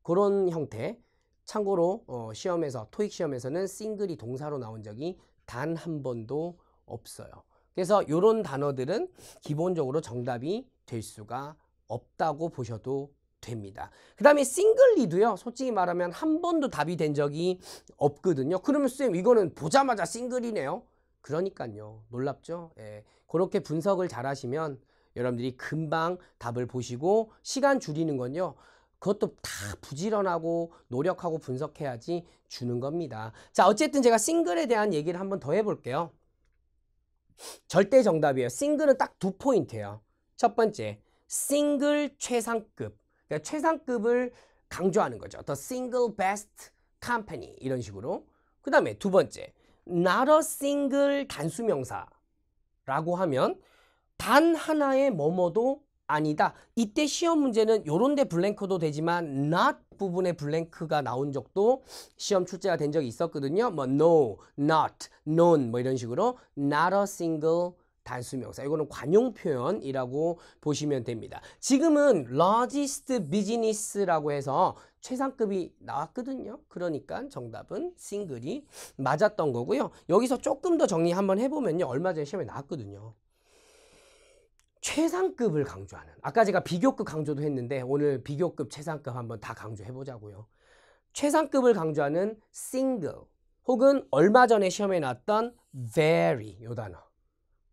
그런 형태. 참고로 시험에서, 토익 시험에서는 single이 동사로 나온 적이 단 한 번도 없어요. 그래서 이런 단어들은 기본적으로 정답이 될 수가 없다고 보셔도 됩니다. 그 다음에 싱글리도요, 솔직히 말하면 한 번도 답이 된 적이 없거든요. 그러면 쌤, 이거는 보자마자 싱글이네요. 그러니까요, 놀랍죠? 예, 그렇게 분석을 잘 하시면 여러분들이 금방 답을 보시고, 시간 줄이는 건요, 그것도 다 부지런하고 노력하고 분석해야지 주는 겁니다. 자, 어쨌든 제가 싱글에 대한 얘기를 한번 더 해볼게요. 절대 정답이에요. 싱글은 딱 2포인트예요. 첫 번째, 싱글 최상급. 그러니까 최상급을 강조하는 거죠. The single best company 이런 식으로. 그 다음에 두 번째, not a single 단수명사라고 하면 단 하나의 뭐뭐도 아니다. 이때 시험 문제는 요런데 블랭크도 되지만 not 부분에 블랭크가 나온 적도 시험 출제가 된 적이 있었거든요. 뭐 no, not, none 뭐 이런 식으로 not a single 단수명사. 이거는 관용 표현이라고 보시면 됩니다. 지금은 largest business라고 해서 최상급이 나왔거든요. 그러니까 정답은 싱글이 맞았던 거고요. 여기서 조금 더 정리 한번 해보면요, 얼마 전에 시험에 나왔거든요. 최상급을 강조하는, 아까 제가 비교급 강조도 했는데 오늘 비교급 최상급 한번 다 강조해 보자고요. 최상급을 강조하는 single 혹은 얼마 전에 시험에 나왔던 very, 요 단어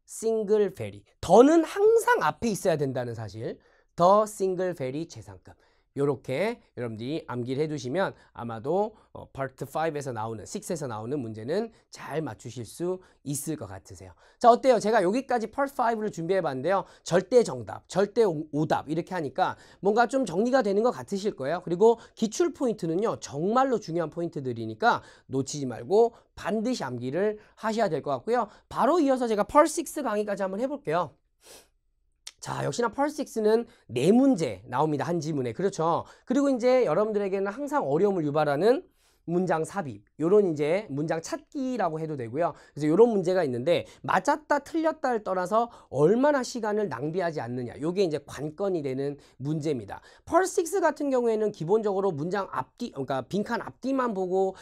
single very, 더는 항상 앞에 있어야 된다는 사실, 더 single very 최상급. 요렇게 여러분들이 암기를 해두시면 아마도 파트 5에서 나오는, 6에서 나오는 문제는 잘 맞추실 수 있을 것 같으세요. 자, 어때요? 제가 여기까지 파트 5를 준비해 봤는데요. 절대 정답, 절대 오답 이렇게 하니까 뭔가 좀 정리가 되는 것 같으실 거예요. 그리고 기출 포인트는요, 정말로 중요한 포인트들이니까 놓치지 말고 반드시 암기를 하셔야 될 것 같고요. 바로 이어서 제가 파트 6 강의까지 한번 해볼게요. 자, 역시나 파트 6는 4문제 나옵니다. 한 지문에. 그렇죠. 그리고 이제 여러분들에게는 항상 어려움을 유발하는 문장 삽입, 요런 이제 문장 찾기라고 해도 되고요. 그래서 요런 문제가 있는데 맞았다 틀렸다를 떠나서 얼마나 시간을 낭비하지 않느냐, 요게 이제 관건이 되는 문제입니다. 파트 6 같은 경우에는 기본적으로 문장 앞뒤, 그러니까 빈칸 앞뒤만 보고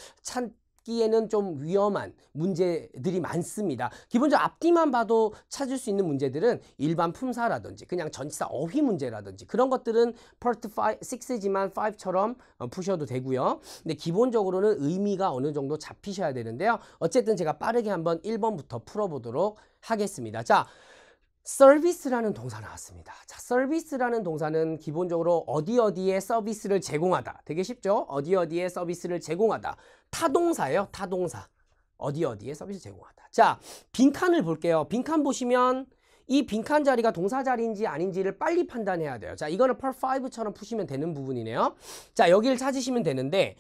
찾기에는 좀 위험한 문제들이 많습니다. 기본적으로 앞뒤만 봐도 찾을 수 있는 문제들은 일반 품사라든지 그냥 전치사 어휘 문제라든지 그런 것들은 Part 6지만 5처럼 푸셔도 되고요. 근데 기본적으로는 의미가 어느 정도 잡히셔야 되는데요. 어쨌든 제가 빠르게 한번 1번부터 풀어보도록 하겠습니다. 자, 서비스라는 동사 나왔습니다. 자, 서비스라는 동사는 기본적으로 어디에 서비스를 제공하다. 되게 쉽죠? 어디에 서비스를 제공하다. 타동사예요. 타동사. 어디에 서비스 제공하다. 자, 빈칸을 볼게요. 빈칸 보시면 이 빈칸 자리가 동사 자리인지 아닌지를 빨리 판단해야 돼요. 자, 이거는 Part 5처럼 푸시면 되는 부분이네요. 자, 여기를 찾으시면 되는데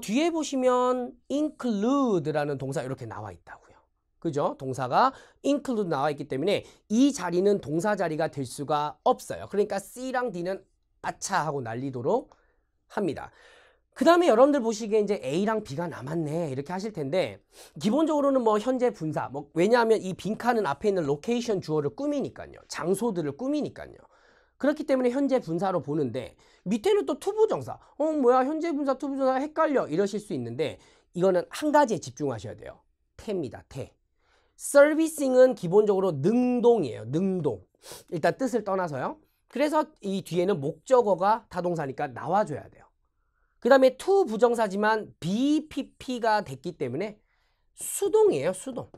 뒤에 보시면 include라는 동사 이렇게 나와 있다고요. 그죠? 동사가 include 나와 있기 때문에 이 자리는 동사 자리가 될 수가 없어요. 그러니까 C랑 D는 아차 하고 날리도록 합니다. 그 다음에 여러분들 보시기에 이제 A랑 B가 남았네 이렇게 하실 텐데 기본적으로는 뭐 현재 분사 왜냐하면 이 빈칸은 앞에 있는 로케이션 주어를 꾸미니까요. 장소들을 꾸미니까요. 그렇기 때문에 현재 분사로 보는데 밑에는 또 투부정사 뭐야 현재 분사 투부정사 헷갈려 이러실 수 있는데 이거는 한 가지에 집중하셔야 돼요. 태입니다. 태. 서비싱은 기본적으로 능동이에요. 능동. 일단 뜻을 떠나서요. 그래서 이 뒤에는 목적어가 타동사니까 나와줘야 돼요. 그 다음에 to 부정사지만 BPP가 됐기 때문에 수동이에요. 수동.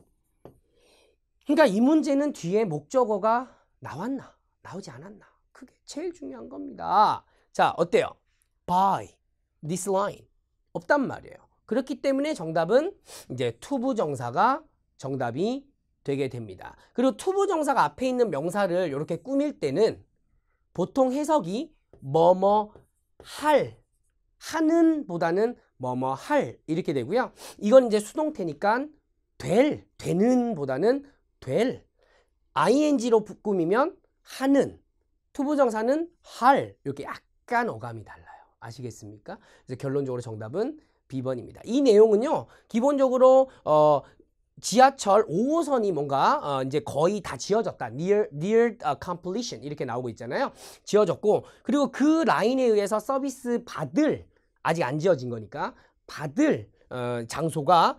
그러니까 이 문제는 뒤에 목적어가 나왔나 나오지 않았나 그게 제일 중요한 겁니다. 자, 어때요? By this line 없단 말이에요. 그렇기 때문에 정답은 이제 to 부정사가 정답이 되게 됩니다. 그리고 투부정사가 앞에 있는 명사를 이렇게 꾸밀 때는 보통 해석이 뭐뭐 할, 하는 보다는 뭐뭐 할 이렇게 되고요. 이건 이제 수동태니까 될, 되는 보다는 될. ing로 꾸미면 하는, 투부정사는 할 이렇게 약간 어감이 달라요. 아시겠습니까? 그래서 결론적으로 정답은 B번입니다. 이 내용은요. 기본적으로 지하철 5호선이 뭔가 이제 거의 다 지어졌다. near completion 이렇게 나오고 있잖아요. 지어졌고 그리고 그 라인에 의해서 서비스 받을 아직 안 지어진 거니까 받을 장소가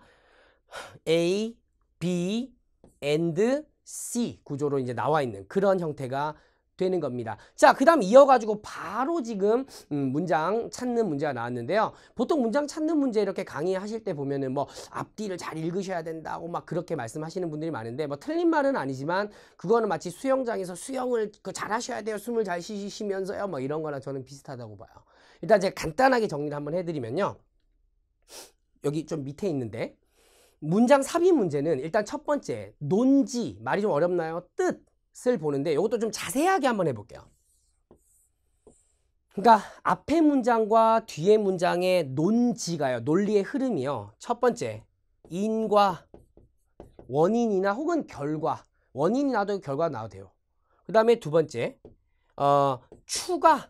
A, B, and C 구조로 이제 나와 있는 그런 형태가 되는 겁니다. 자, 그 다음 이어가지고 바로 지금 문장 찾는 문제가 나왔는데요. 보통 문장 찾는 문제 이렇게 강의하실 때 보면은 뭐 앞뒤를 잘 읽으셔야 된다고 막 그렇게 말씀하시는 분들이 많은데 뭐 틀린 말은 아니지만 그거는 마치 수영장에서 수영을 잘 하셔야 돼요. 숨을 잘 쉬시면서요. 뭐 이런 거랑 저는 비슷하다고 봐요. 일단 제가 간단하게 정리를 한번 해드리면요. 여기 좀 밑에 있는데 문장 삽입 문제는 일단 첫 번째 논지 말이 좀 어렵나요? 뜻을 보는데 이것도 좀 자세하게 한번 해볼게요. 그러니까 앞에 문장과 뒤에 문장의 논지가요. 논리의 흐름이요. 첫 번째 인과 원인이나 혹은 결과 원인이 나도 결과가 나와도 돼요. 그 다음에 두 번째 추가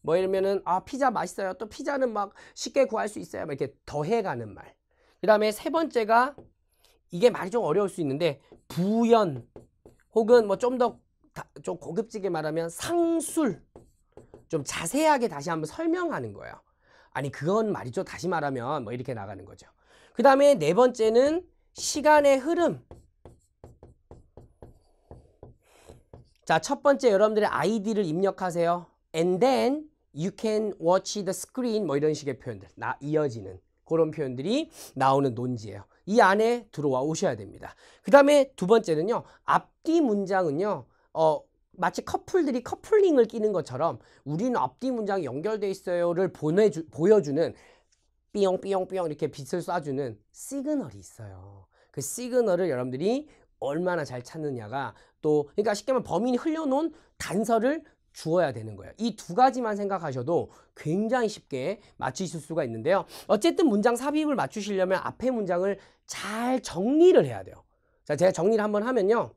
뭐 이러면은 피자 맛있어요. 또 피자는 막 쉽게 구할 수 있어요. 막 이렇게 더해가는 말. 그 다음에 세 번째가 이게 말이 좀 어려울 수 있는데 부연 혹은 뭐 좀 더 좀 고급지게 말하면 상술 좀 자세하게 다시 한번 설명하는 거예요. 아니 그건 말이죠. 다시 말하면 뭐 이렇게 나가는 거죠. 그 다음에 네 번째는 시간의 흐름. 자, 첫 번째 여러분들의 아이디를 입력하세요. And then you can watch the screen 뭐 이런 식의 표현들 이어지는 그런 표현들이 나오는 논지예요. 이 안에 들어와 오셔야 됩니다. 그 다음에 두 번째는요. 앞뒤 문장은요. 마치 커플들이 커플링을 끼는 것처럼 우리는 앞뒤 문장이 연결돼 있어요를 보여주는 삐용삐용삐용 이렇게 빛을 쏴주는 시그널이 있어요. 그 시그널을 여러분들이 얼마나 잘 찾느냐가 또 그러니까 쉽게 말하면 범인이 흘려놓은 단서를 주어야 되는 거예요. 이 두 가지만 생각하셔도 굉장히 쉽게 맞추실 수가 있는데요. 어쨌든 문장 삽입을 맞추시려면 앞에 문장을 잘 정리를 해야 돼요. 자, 제가 정리를 한번 하면요.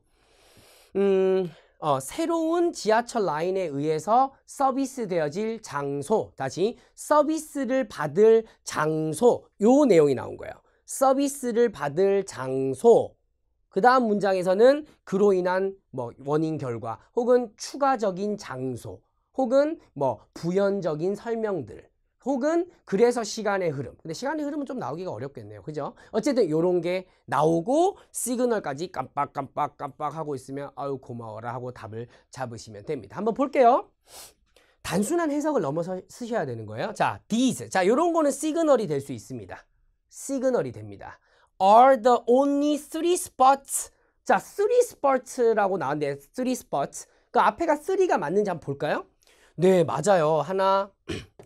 새로운 지하철 라인에 의해서 서비스되어질 장소, 다시 서비스를 받을 장소, 요 내용이 나온 거예요. 서비스를 받을 장소. 그 다음 문장에서는 그로 인한 뭐 원인 결과 혹은 추가적인 장소 혹은 뭐 부연적인 설명들 혹은 그래서 시간의 흐름. 근데 시간의 흐름은 좀 나오기가 어렵겠네요. 그죠? 어쨌든 요런 게 나오고 시그널까지 깜빡 하고 있으면 아유 고마워라 하고 답을 잡으시면 됩니다. 한번 볼게요. 단순한 해석을 넘어서 쓰셔야 되는 거예요. 자, these. 자, 요런 거는 시그널이 될 수 있습니다. 시그널이 됩니다. Are the only three spots. 자, three spots라고 나왔는데 three spots. 그 앞에가 3가 맞는지 한번 볼까요? 네, 맞아요. 하나,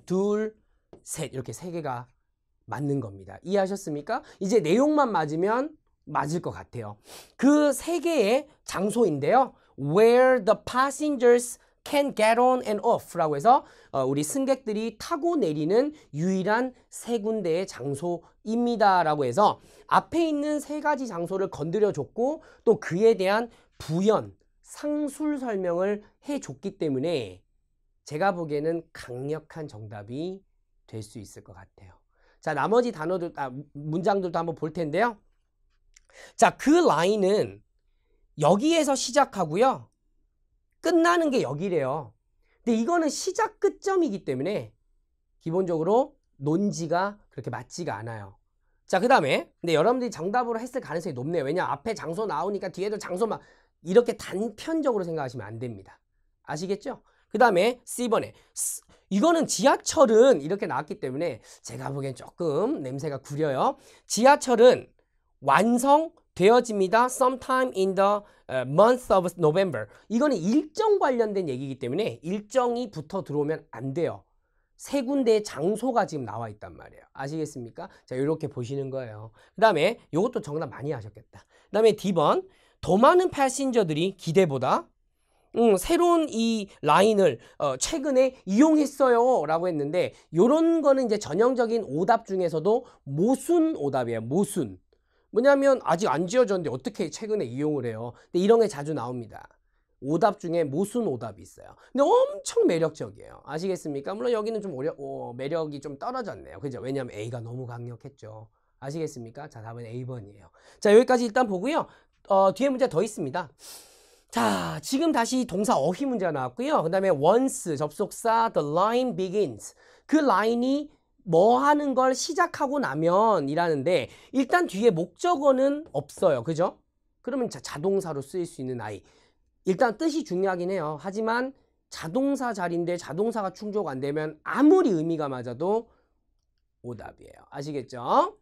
둘, 셋. 이렇게 세 개가 맞는 겁니다. 이해하셨습니까? 이제 내용만 맞으면 맞을 것 같아요. 그 세 개의 장소인데요. Where the passengers can get on and off 라고 해서 우리 승객들이 타고 내리는 유일한 세 군데의 장소입니다 라고 해서 앞에 있는 세 가지 장소를 건드려 줬고 또 그에 대한 부연, 상술 설명을 해줬기 때문에 제가 보기에는 강력한 정답이 될 수 있을 것 같아요. 자, 나머지 단어들, 문장들도 한번 볼 텐데요. 자, 그 라인은 여기에서 시작하고요. 끝나는 게 여기래요. 근데 이거는 시작 끝점이기 때문에 기본적으로 논지가 그렇게 맞지가 않아요. 자, 그 다음에 근데 여러분들이 정답으로 했을 가능성이 높네요. 왜냐 앞에 장소 나오니까 뒤에도 장소만 이렇게 단편적으로 생각하시면 안 됩니다. 아시겠죠? 그 다음에 C번에 이거는 지하철은 이렇게 나왔기 때문에 제가 보기엔 조금 냄새가 구려요. 지하철은 완성되어집니다. Sometime in the month of November. 이거는 일정 관련된 얘기이기 때문에 일정이 붙어 들어오면 안 돼요. 세 군데의 장소가 지금 나와 있단 말이에요. 아시겠습니까? 자, 이렇게 보시는 거예요. 그 다음에 이것도 정답 많이 하셨겠다. 그 다음에 D번 더 많은 패신저들이 기대보다 새로운 이 라인을 최근에 이용했어요 라고 했는데 요런 거는 이제 전형적인 오답 중에서도 모순 오답이에요. 모순. 뭐냐면 아직 안 지어졌는데 어떻게 최근에 이용을 해요. 근데 이런 게 자주 나옵니다. 오답 중에 모순 오답이 있어요. 근데 엄청 매력적이에요. 아시겠습니까? 물론 여기는 좀 매력이 좀 떨어졌네요. 그죠? 왜냐하면 A가 너무 강력했죠. 아시겠습니까? 자, 답은 A번이에요. 자, 여기까지 일단 보고요. 뒤에 문제 더 있습니다. 자, 지금 다시 동사 어휘 문제가 나왔고요. 그 다음에 once 접속사 the line begins. 그 라인이 뭐 하는 걸 시작하고 나면 이라는데 일단 뒤에 목적어는 없어요. 그죠? 그러면 자동사로 쓰일 수 있는 I. 일단 뜻이 중요하긴 해요. 하지만 자동사 자리인데 자동사가 충족 안 되면 아무리 의미가 맞아도 오답이에요. 아시겠죠?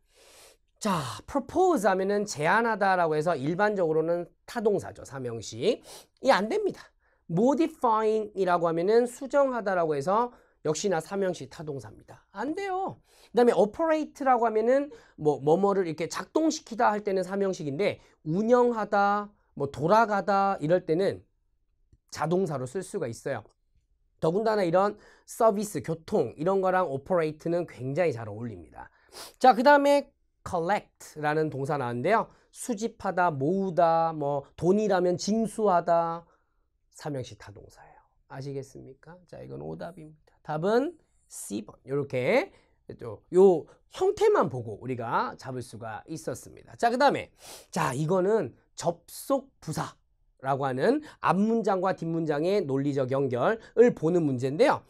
자, propose 하면은 제안하다라고 해서 일반적으로는 타동사죠. 삼형식. 이 안 됩니다. modifying 이라고 하면은 수정하다라고 해서 역시나 삼형식 타동사입니다. 안 돼요. 그 다음에 operate라고 하면은 뭐뭐를 이렇게 작동시키다 할 때는 삼형식인데 운영하다, 돌아가다 이럴 때는 자동사로 쓸 수가 있어요. 더군다나 이런 서비스, 교통 이런 거랑 operate는 굉장히 잘 어울립니다. 자, 그 다음에 collect라는 동사 나왔는데요. 수집하다, 모으다, 돈이라면 징수하다, 삼형식 타동사예요. 아시겠습니까? 자, 이건 오답입니다. 답은 C번. 이렇게 요 형태만 보고 우리가 잡을 수가 있었습니다. 자, 그 다음에 자, 이거는 접속 부사라고 하는 앞문장과 뒷문장의 논리적 연결을 보는 문제인데요.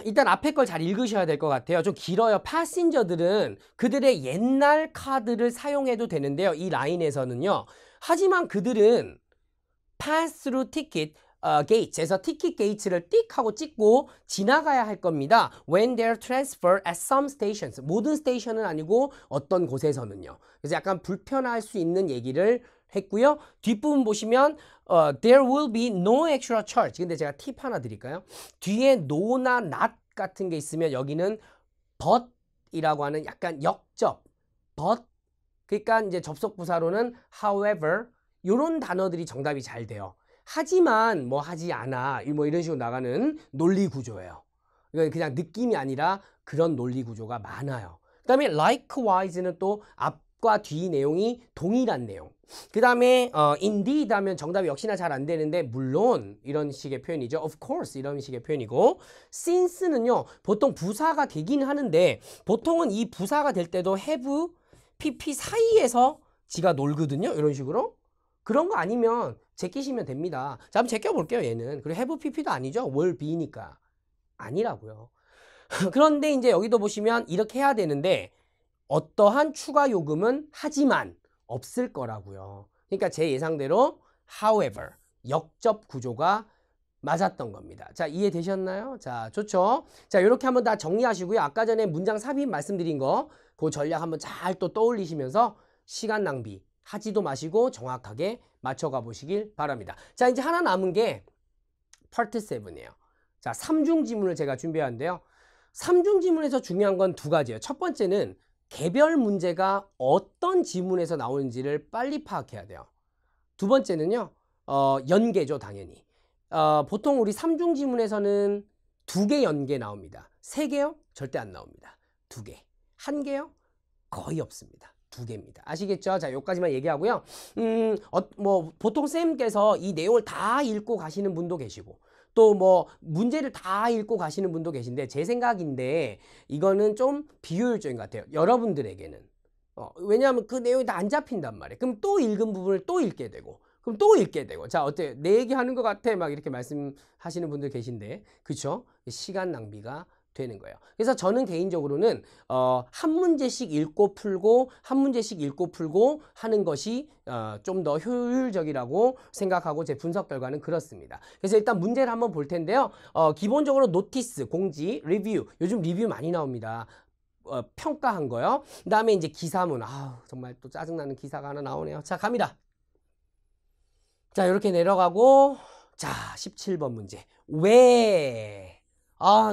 일단 앞에 걸 잘 읽으셔야 될 것 같아요. 좀 길어요. 패신저들은 그들의 옛날 카드를 사용해도 되는데요. 이 라인에서는요. 하지만 그들은 pass through ticket gates에서 티켓 게이츠를 띡 하고 찍고 지나가야 할 겁니다. When they're transferred at some stations. 모든 스테이션은 아니고 어떤 곳에서는요. 그래서 약간 불편할 수 있는 얘기를 했고요. 뒷부분 보시면 there will be no extra charge. 근데 제가 팁 하나 드릴까요? 뒤에 no나 not 같은 게 있으면 여기는 but 이라고 하는 약간 역접 but 그러니까 이제 접속 부사로는 however 이런 단어들이 정답이 잘 돼요. 하지만 하지 않아 이런 식으로 나가는 논리 구조예요. 이건 그냥 느낌이 아니라 그런 논리 구조가 많아요. 그 다음에 likewise는 또 앞과 뒤 내용이 동일한 내용. 그 다음에 indeed 하면 정답이 역시나 잘 안 되는데 물론 이런 식의 표현이죠. of course 이런 식의 표현이고 since는요 보통 부사가 되긴 하는데 보통은 이 부사가 될 때도 have, pp 사이에서 지가 놀거든요. 이런 식으로. 그런 거 아니면 제끼시면 됩니다. 자, 한번 제껴볼게요, 얘는. 그리고 have pp도 아니죠. will be니까. 아니라고요. 그런데 이제 여기도 보시면 이렇게 해야 되는데 어떠한 추가 요금은 하지만 없을 거라고요. 그러니까 제 예상대로 however 역접 구조가 맞았던 겁니다. 자, 이해되셨나요? 자, 좋죠? 자, 이렇게 한번 다 정리하시고요. 아까 전에 문장 삽입 말씀드린 거 그 전략 한번 잘 또 떠올리시면서 시간 낭비 하지도 마시고 정확하게 맞춰가 보시길 바랍니다. 자, 이제 하나 남은 게 파트 7이에요. 자, 삼중 지문을 제가 준비한데요. 삼중 지문에서 중요한 건 두 가지예요. 첫 번째는 개별 문제가 어떤 지문에서 나오는지를 빨리 파악해야 돼요. 두 번째는요, 연계죠, 당연히. 보통 우리 삼중 지문에서는 2개 연계 나옵니다. 3개요? 절대 안 나옵니다. 2개. 1개요? 거의 없습니다. 2개입니다. 아시겠죠? 자, 여기까지만 얘기하고요. 뭐 보통 쌤께서 이 내용을 다 읽고 가시는 분도 계시고 또 뭐 문제를 다 읽고 가시는 분도 계신데 제 생각인데 이거는 좀 비효율적인 것 같아요. 여러분들에게는. 왜냐하면 그 내용이 다 안 잡힌단 말이에요. 그럼 또 읽은 부분을 또 읽게 되고 그럼 또 읽게 되고 자, 어때요? 내 얘기하는 것 같아 막 이렇게 말씀하시는 분들 계신데 그쵸? 시간 낭비가 되는 거예요. 그래서 저는 개인적으로는 한 문제씩 읽고 풀고 한 문제씩 읽고 풀고 하는 것이 좀 더 효율적이라고 생각하고 제 분석 결과는 그렇습니다. 그래서 일단 문제를 한번 볼 텐데요. 기본적으로 노티스, 공지, 리뷰 요즘 리뷰 많이 나옵니다. 평가한 거요. 그 다음에 이제 기사문. 정말 또 짜증나는 기사가 하나 나오네요. 자, 갑니다. 자, 이렇게 내려가고 자, 17번 문제. 왜?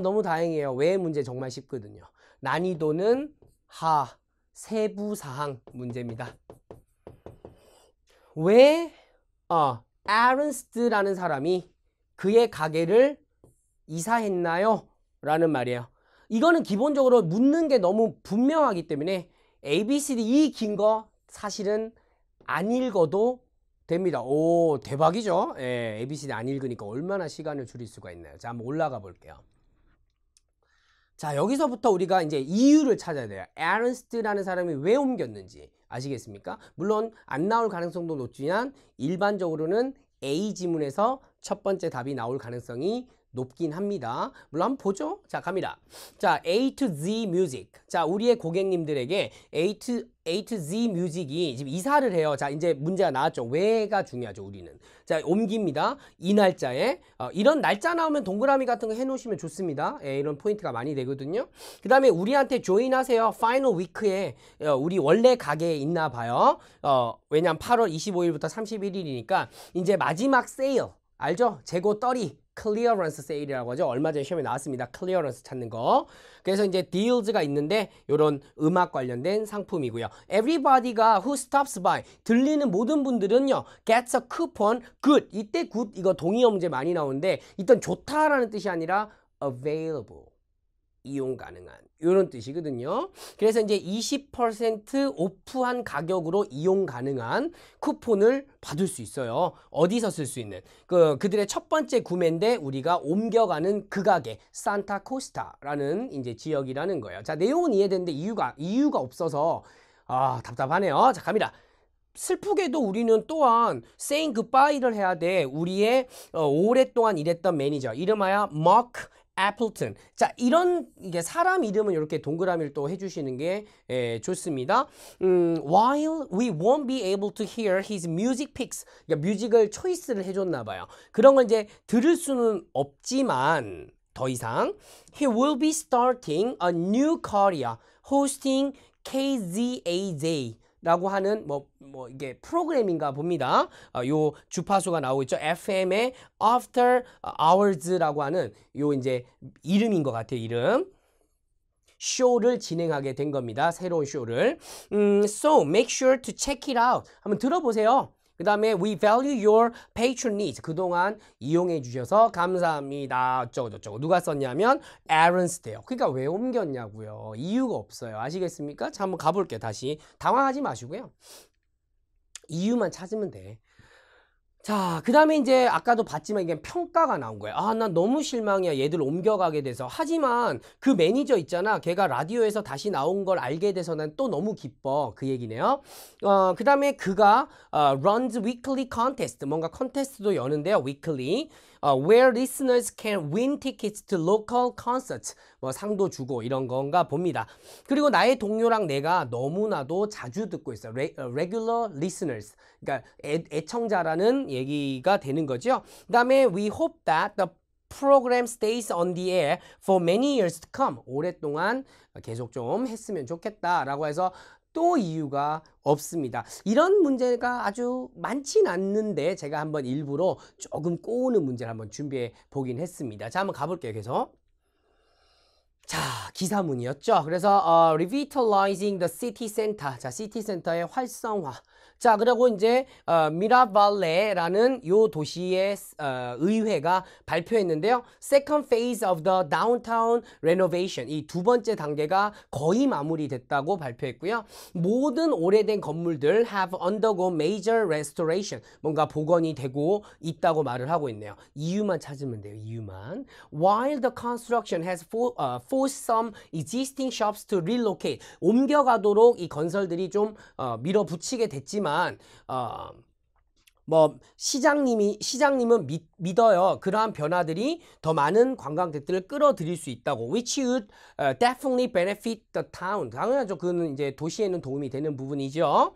너무 다행이에요. 왜 문제 정말 쉽거든요. 난이도는 세부사항 문제입니다. 왜 에른스트라는 사람이 그의 가게를 이사했나요? 라는 말이에요. 이거는 기본적으로 묻는 게 너무 분명하기 때문에 ABCD 이 긴 거 사실은 안 읽어도 됩니다. 오, 대박이죠? 예, ABCD 안 읽으니까 얼마나 시간을 줄일 수가 있나요? 자, 한번 올라가 볼게요. 자, 여기서부터 우리가 이제 이유를 찾아야 돼요. 에른스트라는 사람이 왜 옮겼는지 아시겠습니까? 물론 안 나올 가능성도 높지만 일반적으로는 A 지문에서 첫 번째 답이 나올 가능성이 높긴 합니다. 물론 한번 보죠. 자, 갑니다. 자, A to Z Music. 자, 우리의 고객님들에게 A to Z Music이 지금 이사를 해요. 자, 이제 문제가 나왔죠. 왜가 중요하죠, 우리는. 자, 옮깁니다. 이 날짜에. 이런 날짜 나오면 동그라미 같은 거 해놓으시면 좋습니다. 이런 포인트가 많이 되거든요. 그 다음에 우리한테 조인하세요. 파이널 위크에 우리 원래 가게에 있나 봐요. 왜냐면 8월 25일부터 31일이니까 이제 마지막 세일. 알죠? 재고 떨이. 클리어런스 세일이라고 하죠. 얼마 전에 시험에 나왔습니다. 클리어런스 찾는 거. 그래서 이제 deals가 있는데 이런 음악 관련된 상품이고요. Everybody가 who stops by 들리는 모든 분들은요. gets a coupon good. 이때 good 이거 동의어 문제 많이 나오는데 일단 좋다라는 뜻이 아니라 available. 이용 가능한 이런 뜻이거든요. 그래서 이제 20% 오프한 가격으로 이용 가능한 쿠폰을 받을 수 있어요. 어디서 쓸 수 있는 그들의 첫 번째 구매인데 우리가 옮겨가는 그 가게 산타코스타라는 이제 지역이라는 거예요. 자, 내용은 이해되는데 이유가 없어서 답답하네요. 자, 갑니다. 슬프게도 우리는 또한 saying goodbye를 해야 돼. 우리의 오랫동안 일했던 매니저 이름하여 마크 애플튼. 자, 이런 이게 사람 이름은 이렇게 동그라미를 또 해주시는 게 좋습니다. While we won't be able to hear his music picks, 그러니까 뮤직을 초이스를 해줬나 봐요. 그런 걸 이제 들을 수는 없지만 더 이상 he will be starting a new career hosting KZAJ. 라고 하는 뭐 이게 프로그램인가 봅니다. 요 주파수가 나오고 있죠. FM의 After Hours라고 하는 요 이제 이름인 것 같아요. 이름. 쇼를 진행하게 된 겁니다. 새로운 쇼를. So make sure to check it out. 한번 들어보세요. 그 다음에 we value your patronage. 그동안 이용해 주셔서 감사합니다. 어쩌고 누가 썼냐면 에른스트예요. 그러니까 왜 옮겼냐고요. 이유가 없어요. 아시겠습니까? 자, 한번 가볼게요. 다시 당황하지 마시고요. 이유만 찾으면 돼. 자, 그 다음에 이제 아까도 봤지만 이게 평가가 나온 거예요. 난 너무 실망이야. 얘들 옮겨가게 돼서. 하지만 그 매니저 있잖아. 걔가 라디오에서 다시 나온 걸 알게 돼서 난 또 너무 기뻐. 그 얘기네요. 그 다음에 그가 runs weekly contest. 뭔가 컨테스트도 여는데요. weekly. where listeners can win tickets to local concerts. 뭐 상도 주고 이런 건가 봅니다. 그리고 나의 동료랑 내가 너무나도 자주 듣고 있어요. regular listeners. 그러니까 애청자라는 얘기가 되는 거죠. 그다음에 we hope that the program stays on the air for many years to come. 오랫동안 계속 좀 했으면 좋겠다라고 해서 또 이유가 없습니다. 이런 문제가 아주 많진 않는데 제가 한번 일부러 조금 꼬우는 문제를 한번 준비해 보긴 했습니다. 자, 한번 가볼게요. 계속. 자, 기사문이었죠. 그래서 revitalizing the city center. 자, 시티 센터의 활성화. 자, 그리고 이제 미라발레라는 요 도시의 의회가 발표했는데요. Second phase of the downtown renovation. 이 두 번째 단계가 거의 마무리됐다고 발표했고요. 모든 오래된 건물들 have undergone major restoration. 뭔가 복원이 되고 있다고 말을 하고 있네요. 이유만 찾으면 돼요. 이유만. While the construction has forced some existing shops to relocate. 옮겨가도록 이 건설들이 좀 밀어붙이게 됐지만 뭐 시장님은 믿어요. 그러한 변화들이 더 많은 관광객들을 끌어들일 수 있다고. Which would definitely benefit the town. 당연하죠. 그는 이제 도시에는 도움이 되는 부분이죠.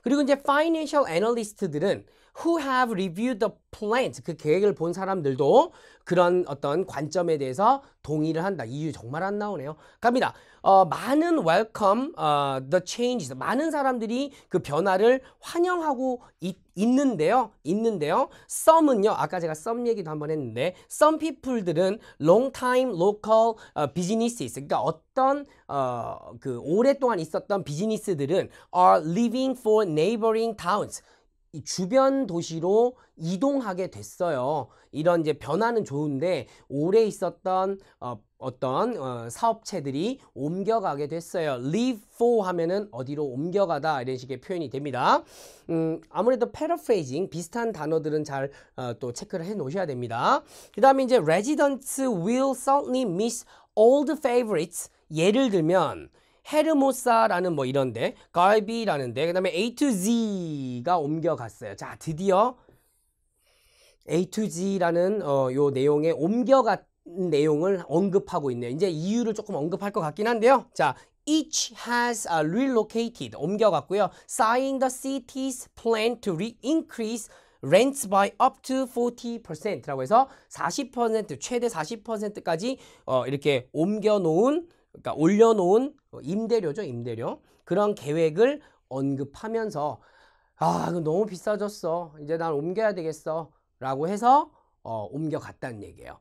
그리고 이제 financial analyst들은 who have reviewed the plans, 그 계획을 본 사람들도 그런 어떤 관점에 대해서 동의를 한다. 이유 정말 안 나오네요. 갑니다. 많은 welcome the changes. 많은 사람들이 그 변화를 환영하고 있는데요. some은요. 아까 제가 some 얘기도 한번 했는데 some people들은 long time local businesses. 그러니까 어떤 그 오랫동안 있었던 비즈니스들은 are leaving for neighboring towns. 이 주변 도시로 이동하게 됐어요. 이런 이제 변화는 좋은데 오래 있었던 어떤 사업체들이 옮겨가게 됐어요. leave for 하면은 어디로 옮겨가다 이런 식의 표현이 됩니다. 아무래도 paraphrasing 비슷한 단어들은 잘 또 체크를 해 놓으셔야 됩니다. 그 다음에 이제 residents will certainly miss old favorites. 예를 들면 헤르모사라는 뭐 이런데, 갈비라는데, 그 다음에 A to Z가 옮겨갔어요. 자, 드디어 A to Z라는 요 내용에 옮겨간 내용을 언급하고 있네요. 이제 이유를 조금 언급할 것 같긴 한데요. 자, each has relocated, 옮겨갔고요. Signed the city's plan to increase rents by up to 40%라고 해서 40%, 최대 40%까지 이렇게 옮겨놓은, 그러니까 올려놓은 임대료죠, 임대료. 그런 계획을 언급하면서 이거 너무 비싸졌어. 이제 난 옮겨야 되겠어. 라고 해서 옮겨갔다는 얘기예요.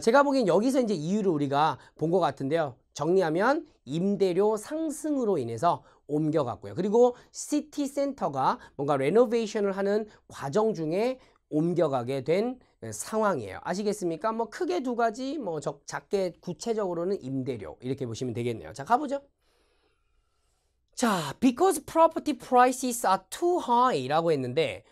제가 보기엔 여기서 이제 이유를 우리가 본 것 같은데요. 정리하면 임대료 상승으로 인해서 옮겨갔고요. 그리고 시티 센터가 뭔가 레노베이션을 하는 과정 중에 옮겨가게 된 상황이에요. 아시겠습니까? 뭐 크게 두 가지, 뭐 작게 구체적으로는 임대료 이렇게 보시면 되겠네요. 자, 가보죠. 자, because property prices are too high 라고 했는데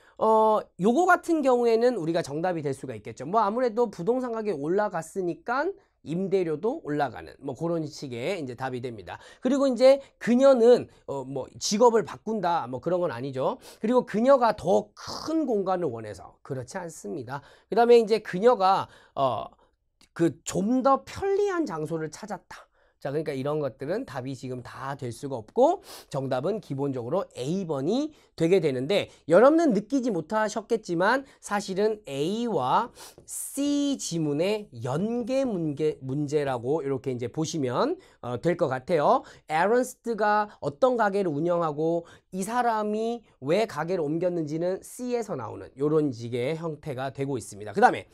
요거 같은 경우에는 우리가 정답이 될 수가 있겠죠. 뭐 아무래도 부동산 가격이 올라갔으니까 임대료도 올라가는 뭐 그런 식의 이제 답이 됩니다. 그리고 이제 그녀는 뭐 직업을 바꾼다 뭐 그런 건 아니죠. 그리고 그녀가 더 큰 공간을 원해서 그렇지 않습니다. 그 다음에 이제 그녀가 그 좀 더 편리한 장소를 찾았다. 자, 그러니까 이런 것들은 답이 지금 다 될 수가 없고 정답은 기본적으로 A번이 되게 되는데 여러분은 느끼지 못하셨겠지만 사실은 A와 C 지문의 연계 문제라고 이렇게 이제 보시면 될 것 같아요. 에런스트가 어떤 가게를 운영하고 이 사람이 왜 가게를 옮겼는지는 C에서 나오는 이런 식의 형태가 되고 있습니다. 그 다음에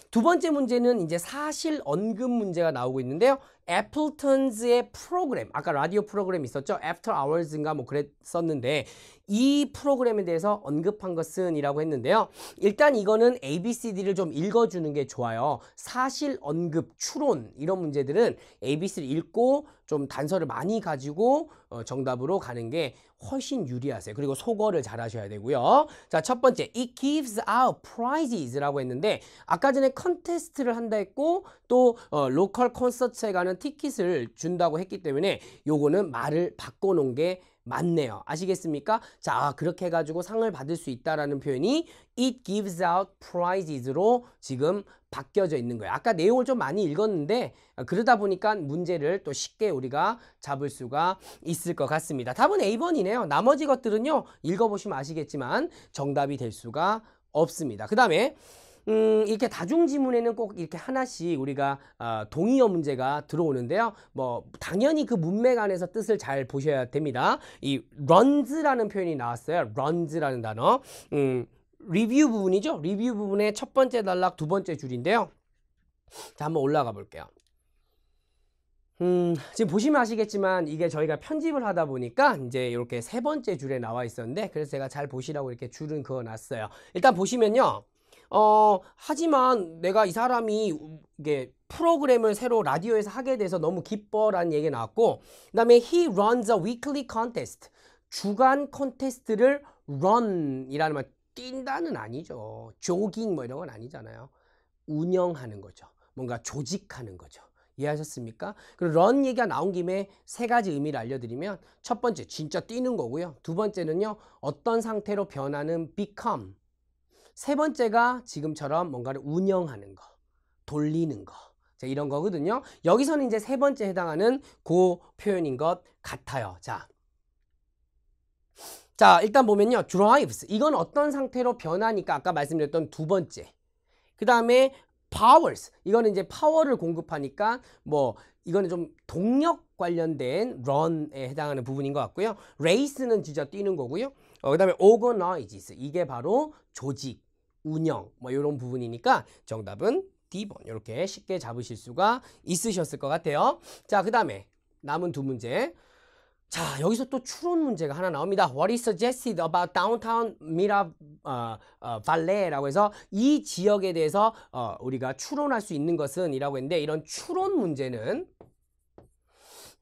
두 번째 문제는 이제 사실 언급 문제가 나오고 있는데요. 애플턴즈의 프로그램, 아까 라디오 프로그램 있었죠? After Hours인가 뭐 그랬었는데 이 프로그램에 대해서 언급한 것은 이라고 했는데요. 일단 이거는 ABCD를 좀 읽어주는 게 좋아요. 사실, 언급, 추론 이런 문제들은 ABC를 읽고 좀 단서를 많이 가지고 정답으로 가는 게 훨씬 유리하세요. 그리고 속어를 잘 하셔야 되고요. 자, 첫 번째, it gives out prizes라고 했는데 아까 전에 컨테스트를 한다 했고 또 로컬 콘서트에 가는 티켓을 준다고 했기 때문에 요거는 말을 바꿔놓은 게 맞네요. 아시겠습니까? 자, 그렇게 해가지고 상을 받을 수 있다라는 표현이 it gives out prizes로 지금 바뀌어져 있는 거예요. 아까 내용을 좀 많이 읽었는데 그러다 보니까 문제를 또 쉽게 우리가 잡을 수가 있을 것 같습니다. 답은 A번이네요. 나머지 것들은요, 읽어보시면 아시겠지만 정답이 될 수가 없습니다. 그 다음에 이렇게 다중지문에는 꼭 이렇게 하나씩 우리가 동의어 문제가 들어오는데요. 뭐 당연히 그 문맥 안에서 뜻을 잘 보셔야 됩니다. 이 runs라는 표현이 나왔어요. runs라는 단어. 리뷰 부분이죠. 리뷰 부분의 첫 번째 단락, 두 번째 줄인데요. 자, 한번 올라가 볼게요. 지금 보시면 아시겠지만 이게 저희가 편집을 하다 보니까 이제 이렇게 세 번째 줄에 나와 있었는데, 그래서 제가 잘 보시라고 이렇게 줄은 그어 놨어요. 일단 보시면요. 하지만 내가 이 사람이 이게 프로그램을 새로 라디오에서 하게 돼서 너무 기뻐라는 얘기가 나왔고, 그 다음에 he runs a weekly contest. 주간 콘테스트를 run이라는 말, 뛴다는 아니죠. 조깅 뭐 이런 건 아니잖아요. 운영하는 거죠. 뭔가 조직하는 거죠. 이해하셨습니까? 그리고 run 얘기가 나온 김에 세 가지 의미를 알려드리면, 첫 번째 진짜 뛰는 거고요. 두 번째는요, 어떤 상태로 변하는 become. 세 번째가 지금처럼 뭔가를 운영하는 거, 돌리는 거. 자, 이런 거거든요. 여기서는 이제 세 번째 해당하는 그 표현인 것 같아요. 자, 일단 보면요. drives. 이건 어떤 상태로 변하니까 아까 말씀드렸던 두 번째. 그 다음에 powers. 이거는 이제 파워를 공급하니까 뭐 이거는 좀 동력 관련된 run에 해당하는 부분인 것 같고요. race는 진짜 뛰는 거고요. 그 다음에 organizes. 이게 바로 조직, 운영 뭐 이런 부분이니까 정답은 D번. 이렇게 쉽게 잡으실 수가 있으셨을 것 같아요. 자, 그 다음에 남은 두 문제. 자, 여기서 또 추론 문제가 하나 나옵니다. What is suggested about downtown Miravalle?라고 해서 이 지역에 대해서 우리가 추론할 수 있는 것은 이라고 했는데, 이런 추론 문제는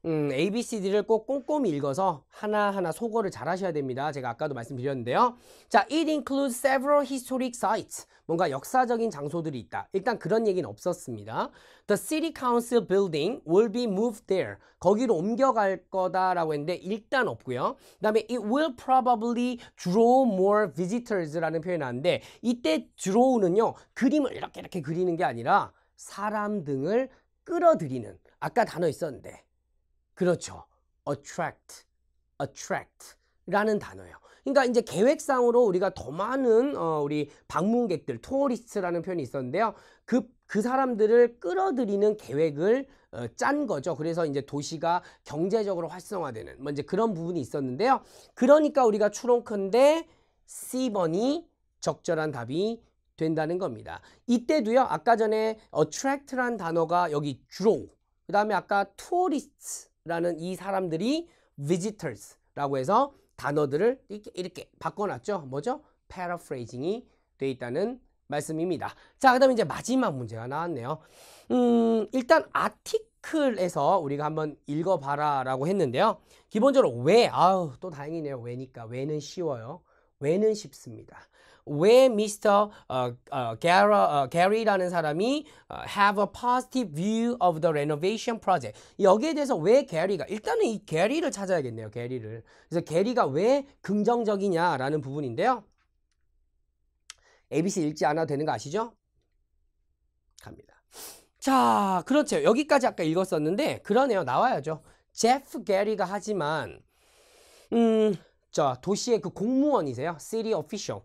A, B, C, D를 꼭 꼼꼼히 읽어서 하나하나 소거를 잘 하셔야 됩니다. 제가 아까도 말씀드렸는데요. 자, it includes several historic sites. 뭔가 역사적인 장소들이 있다. 일단 그런 얘기는 없었습니다. The city council building will be moved there. 거기로 옮겨갈 거다라고 했는데 일단 없고요. 그 다음에 it will probably draw more visitors라는 표현이 나왔는데, 이때 draw는요, 그림을 이렇게 그리는 게 아니라 사람 등을 끌어들이는, 아까 단어 있었는데, 그렇죠. attract라는 단어예요. 그러니까 이제 계획상으로 우리가 더 많은 우리 방문객들, 투어리스트라는 표현이 있었는데요. 그 사람들을 끌어들이는 계획을 짠 거죠. 그래서 이제 도시가 경제적으로 활성화되는 뭐 이제 그런 부분이 있었는데요. 그러니까 우리가 추론컨대 C번이 적절한 답이 된다는 겁니다. 이때도요, 아까 전에 attract라는 단어가 여기 draw, 그 다음에 아까 tourists 라는 이 사람들이 visitors라고 해서 단어들을 이렇게 바꿔놨죠. 뭐죠? paraphrasing이 돼 있다는 말씀입니다. 자, 그 다음에 이제 마지막 문제가 나왔네요. 일단 아티클에서 우리가 한번 읽어봐라 라고 했는데요. 기본적으로 왜, 또 다행이네요. 왜니까. 왜는 쉬워요. 왜는 쉽습니다. 왜 Mr. Gary라는 사람이 have a positive view of the renovation project. 여기에 대해서 왜 게리가, 일단은 이 게리를 찾아야겠네요. 게리를. 그래서 게리가 왜 긍정적이냐라는 부분인데요. ABC 읽지 않아도 되는 거 아시죠? 갑니다. 자, 그렇죠. 여기까지 아까 읽었었는데 그러네요. 나와야죠. 제프 게리가 하지만 저 도시의 그 공무원이세요. City official.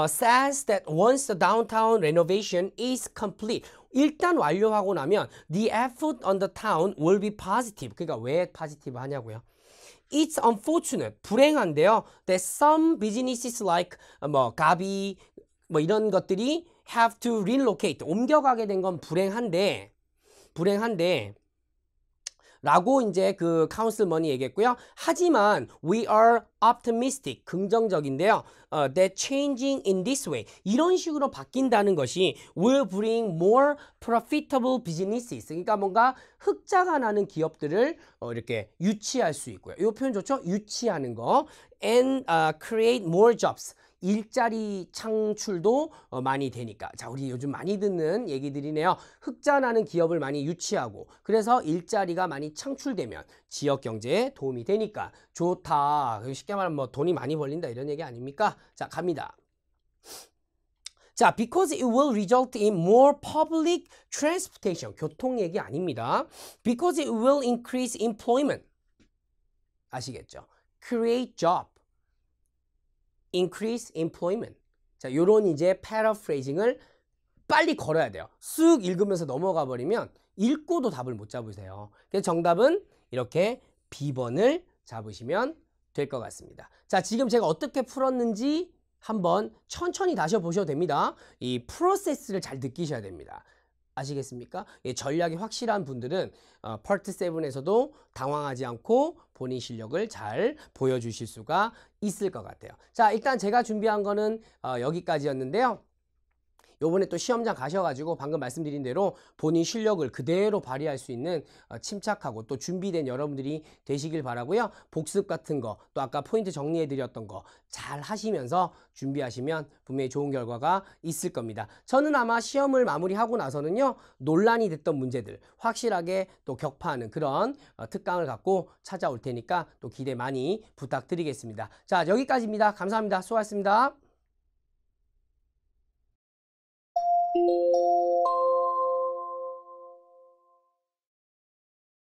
says that once the downtown renovation is complete, 일단 완료하고 나면 the effort on the town will be positive. 그러니까 왜 positive 하냐고요. It's unfortunate, 불행한데요, that some businesses like 뭐 가비 뭐 이런 것들이 have to relocate, 옮겨가게 된 건 불행한데 라고 이제 그 카운슬먼이 얘기했고요. 하지만 we are optimistic, 긍정적인데요. that changing in this way, 이런 식으로 바뀐다는 것이 will bring more profitable businesses, 그러니까 뭔가 흑자가 나는 기업들을 이렇게 유치할 수 있고요. 이 표현 좋죠? 유치하는 거. and create more jobs, 일자리 창출도 많이 되니까. 자, 우리 요즘 많이 듣는 얘기들이네요. 흑자나는 기업을 많이 유치하고 그래서 일자리가 많이 창출되면 지역 경제에 도움이 되니까 좋다. 쉽게 말하면 뭐 돈이 많이 벌린다 이런 얘기 아닙니까? 자, 갑니다. 자, because it will result in more public transportation. 교통 얘기 아닙니다. Because it will increase employment. 아시겠죠? Create job. Increase employment. 자, 요런 이제 paraphrasing을 빨리 걸어야 돼요. 쑥 읽으면서 넘어가 버리면 읽고도 답을 못 잡으세요. 그래서 정답은 이렇게 B번을 잡으시면 될 것 같습니다. 자, 지금 제가 어떻게 풀었는지 한번 천천히 다시 보셔도 됩니다. 이 프로세스를 잘 느끼셔야 됩니다. 아시겠습니까? 예, 전략이 확실한 분들은 파트 7에서도 당황하지 않고 본인 실력을 잘 보여주실 수가 있을 것 같아요. 자, 일단 제가 준비한 거는 여기까지였는데요. 요번에 또 시험장 가셔가지고 방금 말씀드린 대로 본인 실력을 그대로 발휘할 수 있는 침착하고 또 준비된 여러분들이 되시길 바라고요. 복습 같은 거, 또 아까 포인트 정리해드렸던 거 잘 하시면서 준비하시면 분명히 좋은 결과가 있을 겁니다. 저는 아마 시험을 마무리하고 나서는요, 논란이 됐던 문제들 확실하게 또 격파하는 그런 특강을 갖고 찾아올 테니까 또 기대 많이 부탁드리겠습니다. 자, 여기까지입니다. 감사합니다. 수고하셨습니다.